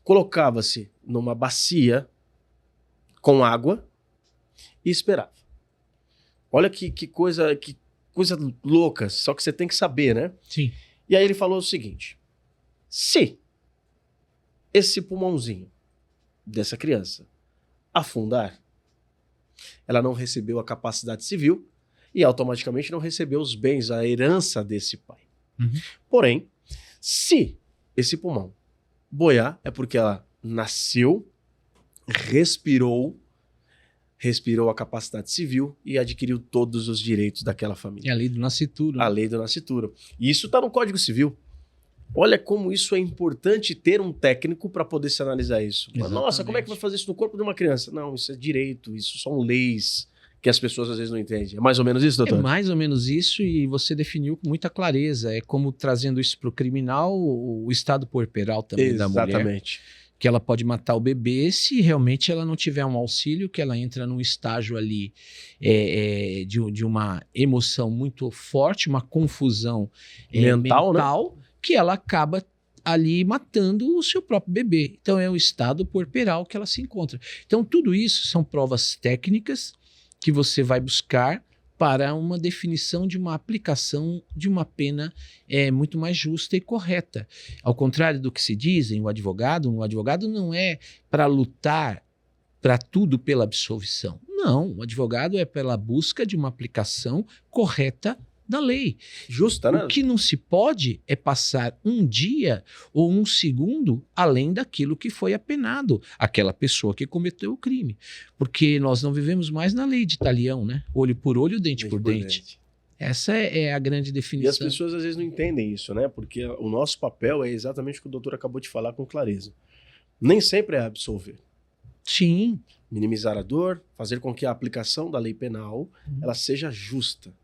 colocava-se numa bacia com água e esperava. Olha que coisa louca, só que você tem que saber, né? Sim. E aí ele falou o seguinte: se esse pulmãozinho dessa criança afundar, ela não recebeu a capacidade civil e automaticamente não recebeu os bens, a herança desse pai. Uhum. Porém, se esse pulmão boiar, é porque ela nasceu, respirou a capacidade civil e adquiriu todos os direitos daquela família. É a lei do nascituro. A lei do nascituro. E isso está no Código Civil. Olha como isso é importante ter um técnico para poder se analisar isso. Mas, nossa, como é que vai fazer isso no corpo de uma criança? Não, isso é direito, isso são leis que as pessoas às vezes não entendem. É mais ou menos isso, doutor? É mais ou menos isso, e você definiu com muita clareza. É como trazendo isso para o criminal, o estado puerperal também da mulher. Exatamente. Que ela pode matar o bebê se realmente ela não tiver um auxílio, que ela entra num estágio ali de uma emoção muito forte, uma confusão mental, né? Que ela acaba ali matando o seu próprio bebê. Então é o estado puerperal que ela se encontra. Então tudo isso são provas técnicas que você vai buscar para uma definição de uma aplicação de uma pena muito mais justa e correta. Ao contrário do que se dizem, o advogado não é para lutar para tudo pela absolvição. Não, o advogado é pela busca de uma aplicação correta da lei. Justa, né? O que não se pode é passar um dia ou um segundo além daquilo que foi apenado, aquela pessoa que cometeu o crime. Porque nós não vivemos mais na lei de Talião, né? Olho por olho, dente por dente. Essa é a grande definição. E as pessoas às vezes não entendem isso, né? Porque o nosso papel é exatamente o que o doutor acabou de falar com clareza. Nem sempre é absolver. Sim. Minimizar a dor, fazer com que a aplicação da lei penal ela seja justa,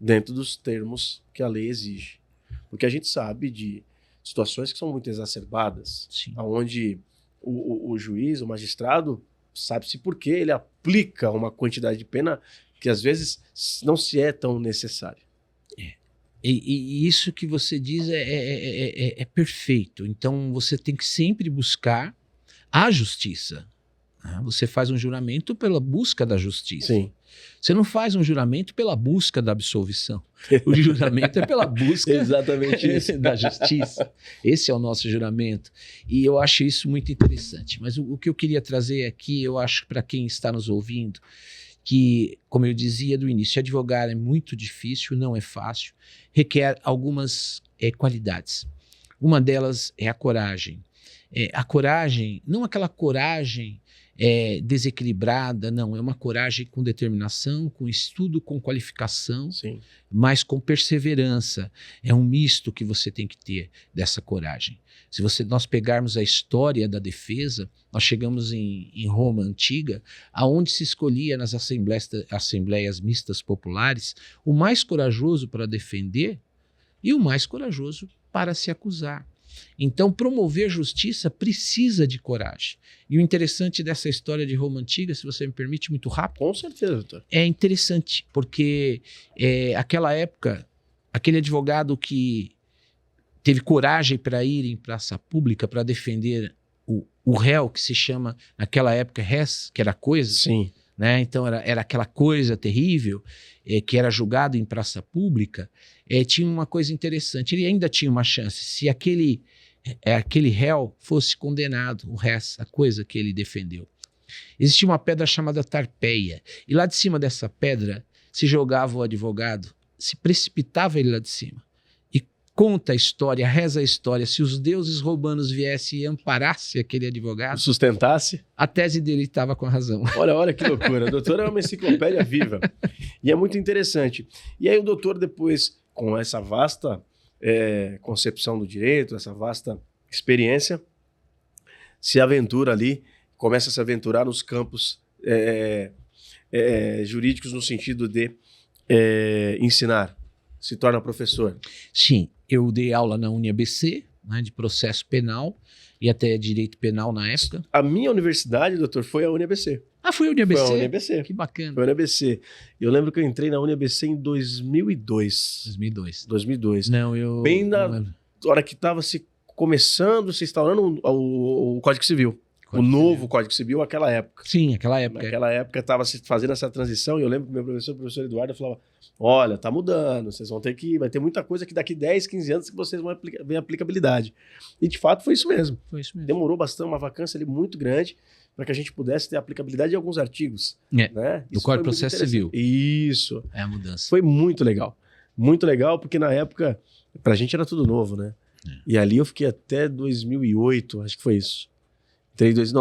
dentro dos termos que a lei exige. Porque a gente sabe de situações que são muito exacerbadas, Sim. Onde o juiz, o magistrado, sabe-se por que ele aplica uma quantidade de pena que às vezes não se é tão necessária. E isso que você diz é perfeito. Então você tem que sempre buscar a justiça. Você faz um juramento pela busca da justiça. Sim. Você não faz um juramento pela busca da absolvição. O juramento é pela busca Exatamente isso. da justiça. Esse é o nosso juramento. E eu acho isso muito interessante. Mas o que eu queria trazer aqui, eu acho para quem está nos ouvindo, que, como eu dizia do início, advogar é muito difícil, não é fácil, requer algumas qualidades. Uma delas é a coragem. A coragem, não aquela coragem desequilibrada, não, é uma coragem com determinação, com estudo, com qualificação, Sim. mas com perseverança. É um misto que você tem que ter dessa coragem. Se nós pegarmos a história da defesa, nós chegamos em Roma antiga, aonde se escolhia nas assembleias mistas populares o mais corajoso para defender e o mais corajoso para se acusar. Então, promover justiça precisa de coragem. E o interessante dessa história de Roma Antiga, se você me permite, muito rápido. Com certeza, doutor. É interessante, porque aquela época, aquele advogado que teve coragem para ir em praça pública para defender o réu, que se chama, naquela época, res, que era coisa. Sim. Né? Então era aquela coisa terrível que era julgado em praça pública, tinha uma coisa interessante, ele ainda tinha uma chance, se aquele réu fosse condenado, o resto, a coisa que ele defendeu. Existia uma pedra chamada Tarpeia, e lá de cima dessa pedra se jogava o advogado, se precipitava ele lá de cima, e conta a história, reza a história, se os deuses romanos viessem e amparassem aquele advogado, sustentasse, a tese dele estava com a razão. Olha que loucura. O doutor é uma enciclopédia viva. E é muito interessante. E aí o doutor, depois, com essa vasta concepção do direito, essa vasta experiência, se aventura ali, começa a se aventurar nos campos jurídicos no sentido de ensinar. Se torna professor. Sim, eu dei aula na UniABC, né, de processo penal e até direito penal na época. A minha universidade, doutor, foi a UniABC. Ah, foi a UniABC? Foi a UniABC. Que bacana. Foi a UniABC. Eu lembro que eu entrei na UniABC em 2002. 2002. Não, eu... Bem na hora que estava se começando, se instaurando o Código Civil. O novo Código Civil, aquela época. Sim, aquela época. Naquela época estava se fazendo essa transição e eu lembro que meu professor, o professor Eduardo, falava: olha, tá mudando, vocês vão ter que... Vai ter muita coisa que daqui 10, 15 anos que vocês vão ver aplicabilidade. E de fato foi isso mesmo. Foi isso mesmo. Demorou bastante, uma vacância ali muito grande para que a gente pudesse ter aplicabilidade de alguns artigos. Né? Do Código de Processo Civil. Isso. É a mudança. Foi muito legal. Muito legal, porque na época, pra gente era tudo novo, né? E ali eu fiquei até 2008, acho que foi isso.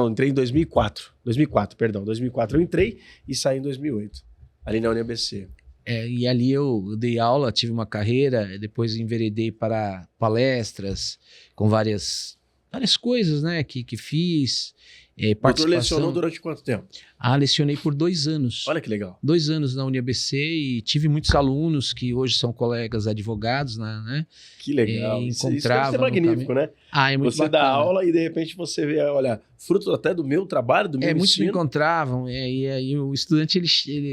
Entrei em 2004. 2004 eu entrei e saí em 2008. Ali na UniABC. E ali eu dei aula, tive uma carreira, depois enveredei para palestras com várias coisas, né, que fiz. Participação. Você lecionou durante quanto tempo? Lecionei por 2 anos. Olha que legal. 2 anos na UniABC e tive muitos alunos que hoje são colegas advogados, né? Que legal. Isso deve ser magnífico, né? É muito você bacana. dá aula e de repente você vê, olha, fruto até do meu trabalho, do meu ensino. Muitos me encontravam, e aí o estudante ele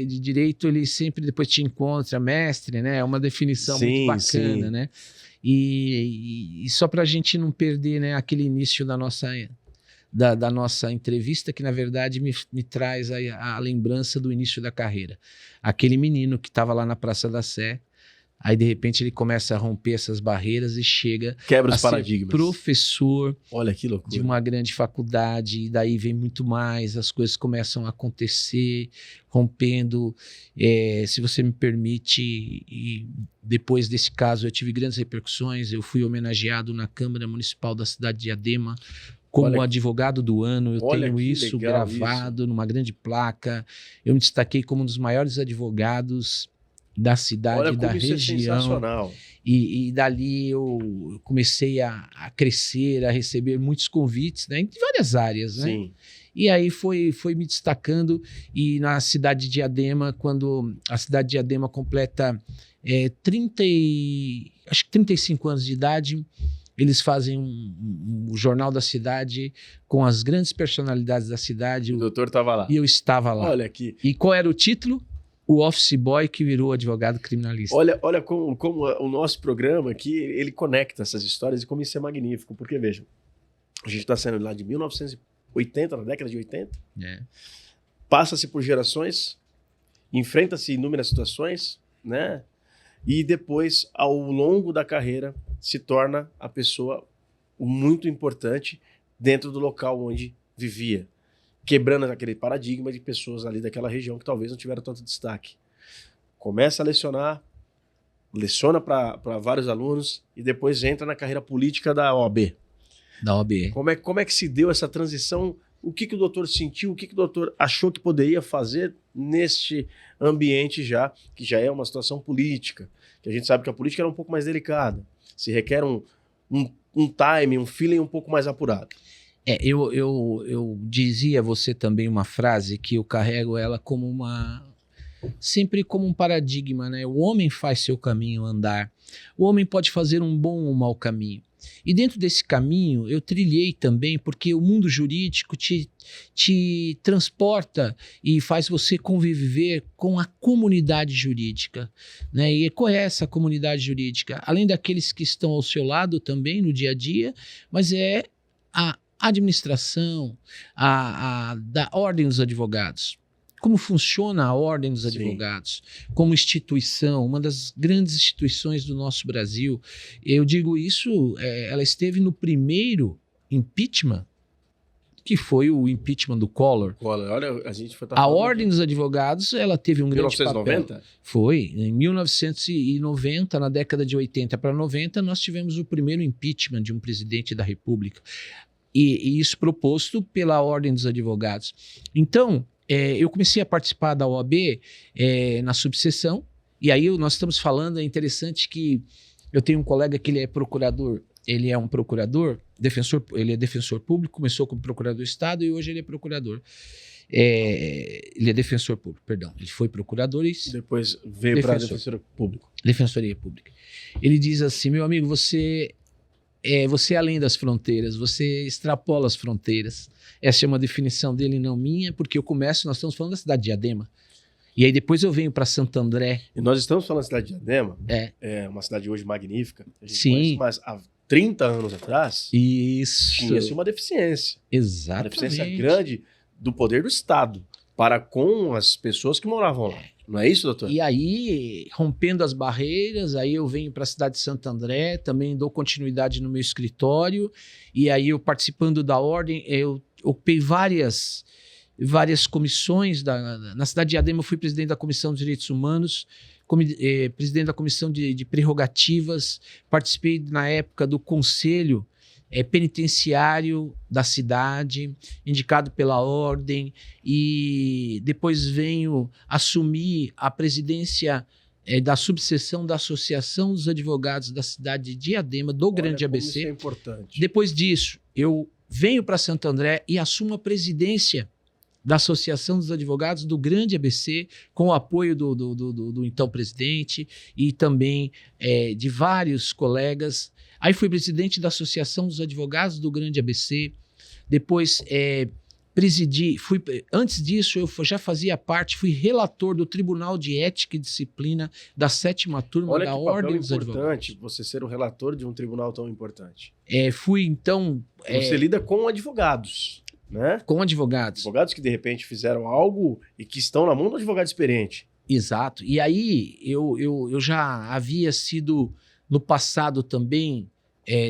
de direito, ele sempre depois te encontra, mestre, né? É uma definição muito bacana, né? E só para a gente não perder, né, aquele início da nossa entrevista, que na verdade me traz a lembrança do início da carreira. Aquele menino que estava lá na Praça da Sé, aí de repente ele começa a romper essas barreiras e chega Quebra os a ser paradigmas. Professor. Olha que loucura. De uma grande faculdade, e daí vem muito mais, as coisas começam a acontecer, rompendo, se você me permite, e depois desse caso eu tive grandes repercussões, eu fui homenageado na Câmara Municipal da cidade de Diadema, como advogado do ano, eu tenho isso gravado numa grande placa, eu me destaquei como um dos maiores advogados da cidade e da região. Isso é sensacional. E dali eu comecei a crescer, a receber muitos convites, né, em várias áreas, né? Sim. E aí foi me destacando, e na cidade de Diadema, quando a cidade de Diadema completa 35 anos de idade, eles fazem um jornal da cidade com as grandes personalidades da cidade. O doutor estava lá. E eu estava lá. Olha aqui. E qual era o título? O office boy que virou advogado criminalista. Olha como o nosso programa aqui, ele conecta essas histórias e como isso é magnífico. Porque, vejam, a gente está saindo lá de 1980, na década de 80. Passa-se por gerações, enfrenta-se inúmeras situações, né? E depois, ao longo da carreira, se torna a pessoa muito importante dentro do local onde vivia, quebrando aquele paradigma de pessoas ali daquela região que talvez não tiveram tanto destaque. Começa a lecionar, leciona para vários alunos e depois entra na carreira política da OAB. Da OAB. Como é que se deu essa transição? O que o doutor sentiu? O que o doutor achou que poderia fazer neste ambiente que já é uma situação política? Que a gente sabe que a política era um pouco mais delicada. Se requer um time, um feeling um pouco mais apurado. Eu dizia a você também uma frase que eu carrego ela como sempre como um paradigma, né? O homem faz seu caminho andar. O homem pode fazer um bom ou um mau caminho. E dentro desse caminho eu trilhei também, porque o mundo jurídico te transporta e faz você conviver com a comunidade jurídica, né? E qual é essa comunidade jurídica? Além daqueles que estão ao seu lado também no dia a dia, mas é a administração da Ordem dos Advogados. Como funciona a Ordem dos Advogados como instituição, uma das grandes instituições do nosso Brasil. Eu digo isso, ela esteve no primeiro impeachment, que foi o impeachment do Collor. Olha, a gente foi... A Ordem dos Advogados, ela teve um grande 1990? papel. Foi. Em 1990, na década de 80 para 90, nós tivemos o primeiro impeachment de um presidente da República. E isso proposto pela Ordem dos Advogados. Então, eu comecei a participar da OAB na subseção, e aí nós estamos falando, é interessante que eu tenho um colega que ele é procurador, ele é um procurador, ele é defensor público, começou como procurador do Estado e hoje ele é procurador. Ele é defensor público, perdão. Ele foi procurador e... Depois veio para defensor público. Defensoria Pública. Ele diz assim, meu amigo, você você é além das fronteiras, você extrapola as fronteiras. Essa é uma definição dele, não minha, porque nós estamos falando da cidade de Diadema. E aí depois eu venho para Santo André. E nós estamos falando da cidade de Diadema, é uma cidade hoje magnífica. A gente conhece, mas há 30 anos atrás, tinha-se uma deficiência. Exatamente. Uma deficiência grande do poder do Estado para com as pessoas que moravam lá. Não é isso, doutor? E aí, rompendo as barreiras, aí eu venho para a cidade de Santo André, também dou continuidade no meu escritório, e aí eu participando da ordem, eu ocupei várias comissões. Na cidade de Diadema eu fui presidente da Comissão de Direitos Humanos, presidente da Comissão de Prerrogativas, participei na época do Conselho penitenciário da cidade, indicado pela ordem, e depois venho assumir a presidência da subseção da Associação dos Advogados da cidade de Diadema, do Grande ABC. Isso é importante. Depois disso, eu venho para Santo André e assumo a presidência da Associação dos Advogados do Grande ABC, com o apoio do então presidente e também de vários colegas. Aí fui presidente da Associação dos Advogados do Grande ABC, depois presidi, antes disso eu já fazia parte, fui relator do Tribunal de Ética e Disciplina da 7ª turma da Ordem dos Advogados. Olha que importante você ser o relator de um tribunal tão importante. Fui então... Você lida com advogados, né? Com advogados. Advogados que de repente fizeram algo e que estão na mão do advogado experiente. Exato. E aí eu já havia sido no passado também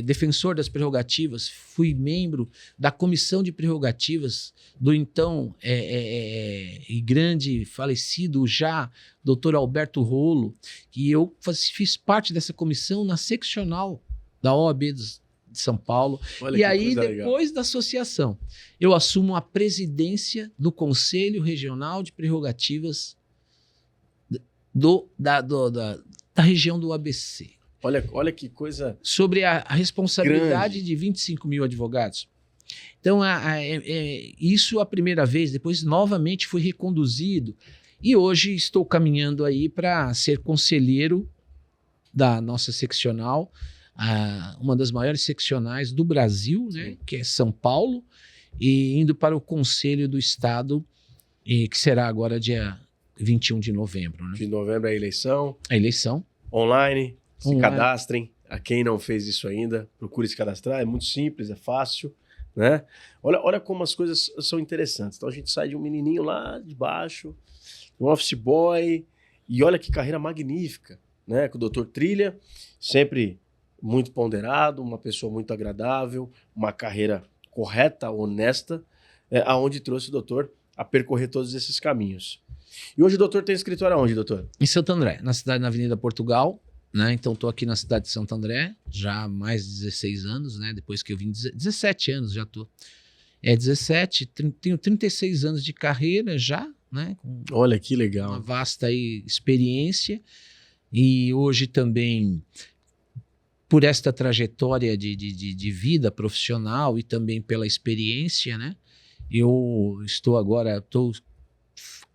defensor das prerrogativas, fui membro da Comissão de Prerrogativas do então e grande falecido já Dr. Alberto Rolo, e eu fiz parte dessa comissão na seccional da OAB de São Paulo. Olha, e aí, depois da associação, eu assumo a presidência do Conselho Regional de Prerrogativas da região do ABC. Olha que coisa... Sobre a responsabilidade de 25 mil advogados. Então, isso a primeira vez, depois novamente fui reconduzido. E hoje estou caminhando aí para ser conselheiro da nossa seccional, uma das maiores seccionais do Brasil, né, que é São Paulo, e indo para o Conselho do Estado, que será agora dia 21 de novembro. Né? De novembro é a eleição. A eleição. Online. Se cadastrem. A quem não fez isso ainda, procure se cadastrar. É muito simples, é fácil, né? Olha como as coisas são interessantes. Então a gente sai de um menininho lá de baixo, um office boy, e olha que carreira magnífica, né? Com o Dr. Trilha, sempre muito ponderado, uma pessoa muito agradável, uma carreira correta, honesta, aonde trouxe o doutor a percorrer todos esses caminhos. E hoje o doutor tem escritório aonde, doutor? Em Santo André, na Avenida Portugal. Né? Então, estou aqui na cidade de Santo André, já há mais de 16 anos, né? Depois que eu vim, 17 anos já estou. 17, tenho 36 anos de carreira já, né? Olha que legal. Uma vasta aí experiência. E hoje também, por esta trajetória de vida profissional e também pela experiência, né? Eu estou agora,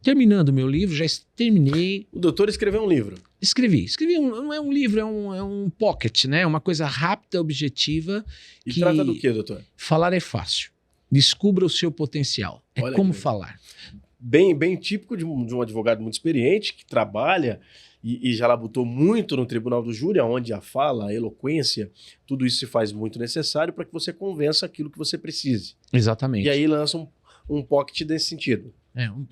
terminando o meu livro, já terminei. O doutor escreveu um livro. Escrevi, não é um livro, é um pocket, né? Uma coisa rápida, objetiva. E trata do quê, doutor? Falar é fácil. Descubra o seu potencial. Olha como falar. Bem típico de um advogado muito experiente, que trabalha e já labutou muito no tribunal do júri, onde a fala, a eloquência, tudo isso se faz muito necessário para que você convença aquilo que você precise. Exatamente. E aí lança um pocket desse sentido.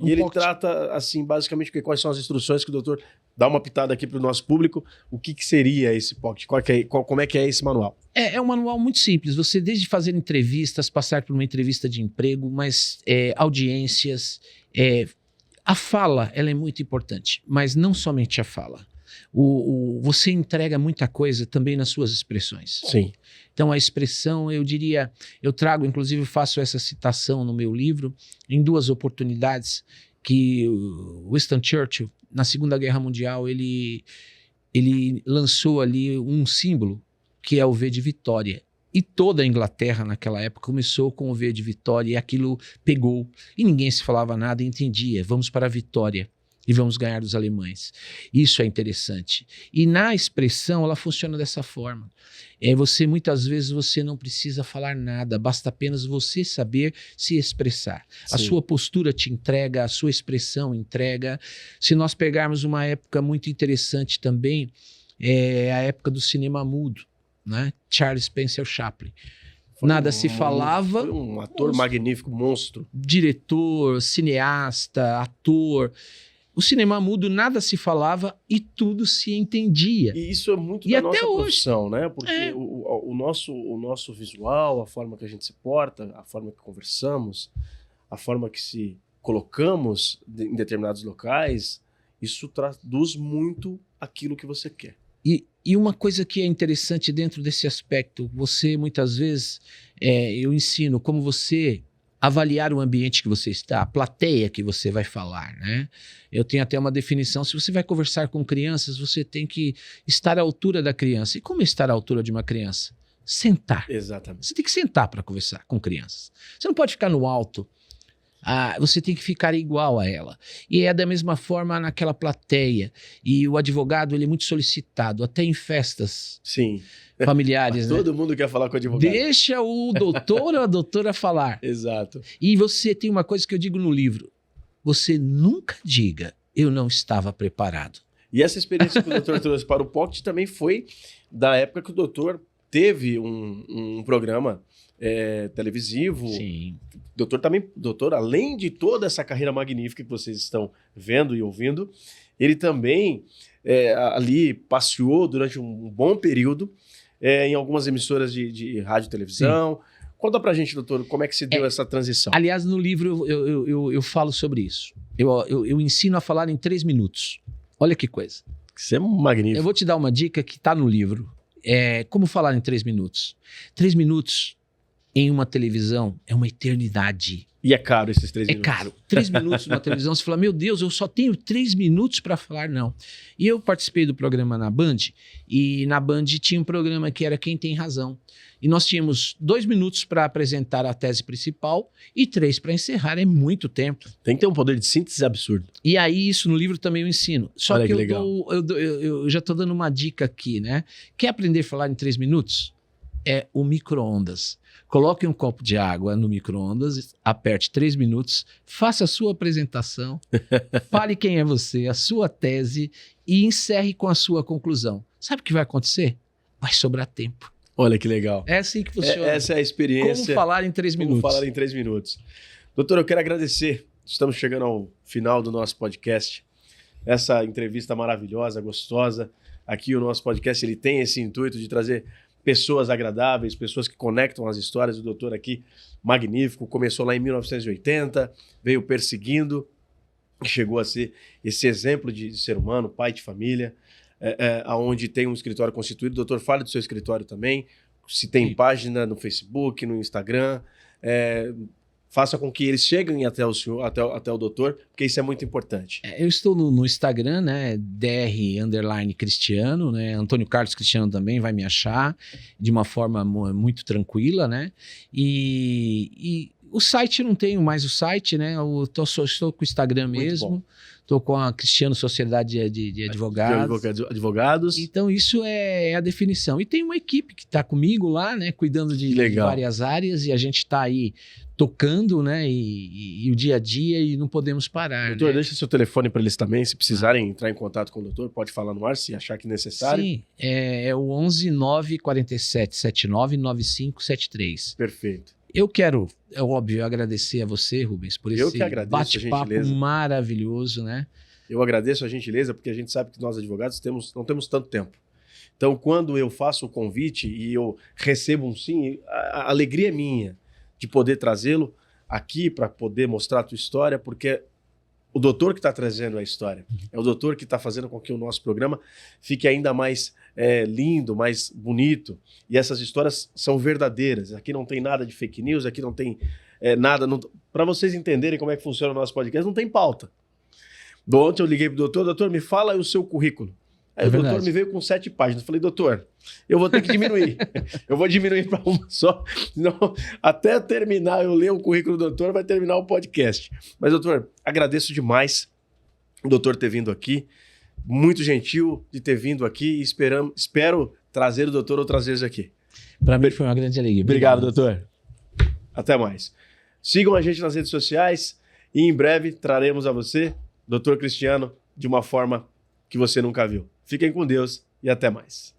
E ele trata, assim, basicamente, quais são as instruções que o doutor dá uma pitada aqui para o nosso público. O que seria esse pocket? Como é que é esse manual? É um manual muito simples. Você, desde fazer entrevistas, passar por uma entrevista de emprego, mas audiências. A fala, ela é muito importante, mas não somente a fala. Você entrega muita coisa também nas suas expressões. Sim. Então, a expressão, eu diria, eu trago, inclusive faço essa citação no meu livro, em 2 oportunidades, que Winston Churchill, na Segunda Guerra Mundial, ele lançou ali um símbolo, que é o V de Vitória. E toda a Inglaterra, naquela época, começou com o V de Vitória, e aquilo pegou. E ninguém se falava nada e entendia. Vamos para a vitória. e vamos ganhar dos alemães. Isso é interessante. E na expressão, ela funciona dessa forma. Muitas vezes você não precisa falar nada, basta apenas você saber se expressar. Sim. A sua postura te entrega, a sua expressão entrega. Se nós pegarmos uma época muito interessante também, é a época do cinema mudo, né? Charles Spencer Chaplin. Nada se falava. Foi um ator magnífico, monstro. Diretor, cineasta, ator. O cinema mudo, nada se falava e tudo se entendia. E isso é muito da nossa profissão, né? Porque o nosso visual, a forma que a gente se porta, a forma que conversamos, a forma que se colocamos em determinados locais, isso traduz muito aquilo que você quer. E uma coisa que é interessante dentro desse aspecto, você muitas vezes, eu ensino como você avaliar o ambiente que você está, a plateia que você vai falar, né? Eu tenho até uma definição, se você vai conversar com crianças, você tem que estar à altura da criança. E como estar à altura de uma criança? Sentar. Exatamente. Você tem que sentar para conversar com crianças. Você não pode ficar no alto. Você tem que ficar igual a ela. E é da mesma forma naquela plateia. E o advogado, ele é muito solicitado, até em festas Sim. familiares. Todo mundo quer falar com o advogado. Deixa o doutor ou a doutora falar. Exato. E você tem uma coisa que eu digo no livro. Você nunca diga, eu não estava preparado. E essa experiência que o doutor trouxe para o Pocket também foi da época que o doutor teve um programa televisivo. Sim. Doutor, além de toda essa carreira magnífica que vocês estão vendo e ouvindo, ele também ali passeou durante um bom período em algumas emissoras de rádio e televisão. Sim. Conta pra gente, doutor, como é que se deu essa transição? Aliás, no livro eu falo sobre isso. Eu ensino a falar em 3 minutos. Olha que coisa. Isso é magnífico. Eu vou te dar uma dica que está no livro. Como falar em 3 minutos. 3 minutos em uma televisão é uma eternidade. E é caro esses 3 minutos. É caro. 3 minutos numa televisão, você fala, meu Deus, eu só tenho 3 minutos para falar, não. E eu participei do programa na Band, e na Band tinha um programa que era Quem Tem Razão. E nós tínhamos 2 minutos para apresentar a tese principal e 3 para encerrar. É muito tempo. Tem que ter um poder de síntese absurdo. E aí, isso no livro também eu ensino. Só Olha que legal. eu já estou dando uma dica aqui, né? Quer aprender a falar em 3 minutos? É o micro-ondas. Coloque um copo de água no micro-ondas, aperte 3 minutos, faça a sua apresentação, fale quem é você, a sua tese e encerre com a sua conclusão. Sabe o que vai acontecer? Vai sobrar tempo. Olha que legal. É assim que funciona. Essa é a experiência. Como falar em 3 minutos. Como falar em 3 minutos. Doutor, eu quero agradecer. Estamos chegando ao final do nosso podcast. Essa entrevista maravilhosa, gostosa. Aqui o nosso podcast ele tem esse intuito de trazer pessoas agradáveis, pessoas que conectam as histórias. O doutor aqui, magnífico, começou lá em 1980, veio perseguindo, chegou a ser esse exemplo de ser humano, pai de família, onde tem um escritório constituído. Doutor, fale do seu escritório também, se tem página no Facebook, no Instagram, faça com que eles cheguem até o senhor, até o doutor, porque isso é muito importante. Eu estou no Instagram, né? Dr_Cristiano, né? Antônio Carlos Cristiano também vai me achar de uma forma muito tranquila, né? E o site, não tenho mais o site, né? Estou com o Instagram mesmo. Estou com a Cristiano Sociedade de Advogados. Advogados. Então, isso é a definição. E tem uma equipe que está comigo lá, né? Cuidando de várias áreas, e a gente está aí tocando, né? E o dia a dia, e não podemos parar. Doutor, né? Deixa seu telefone para eles também. Se precisarem entrar em contato com o doutor, pode falar no ar, se achar que é necessário. Sim, é o 11 947 79 9573. Perfeito. Eu quero, é óbvio, agradecer a você, Rubens, por esse bate-papo maravilhoso, né? Eu agradeço a gentileza, porque a gente sabe que nós, advogados, não temos tanto tempo. Então, quando eu faço o convite e eu recebo um sim, a alegria é minha de poder trazê-lo aqui para poder mostrar a tua história, porque o doutor que está trazendo a história, é o doutor que está fazendo com que o nosso programa fique ainda mais lindo, mais bonito. E essas histórias são verdadeiras. Aqui não tem nada de fake news, aqui não tem nada. Para vocês entenderem como é que funciona o nosso podcast, não tem pauta. Ontem eu liguei para o doutor, me fala o seu currículo. Aí o doutor me veio com 7 páginas. Eu falei, doutor, eu vou ter que diminuir. Eu vou diminuir para uma só. Senão, até terminar, eu ler o currículo do doutor, vai terminar o podcast. Mas, doutor, agradeço demais. o doutor ter vindo aqui. Muito gentil de ter vindo aqui. Espero trazer o doutor outras vezes aqui. Para mim foi uma grande alegria. Obrigado, doutor. Até mais. Sigam a gente nas redes sociais e em breve traremos a você, Dr. Cristiano, de uma forma que você nunca viu. Fiquem com Deus e até mais.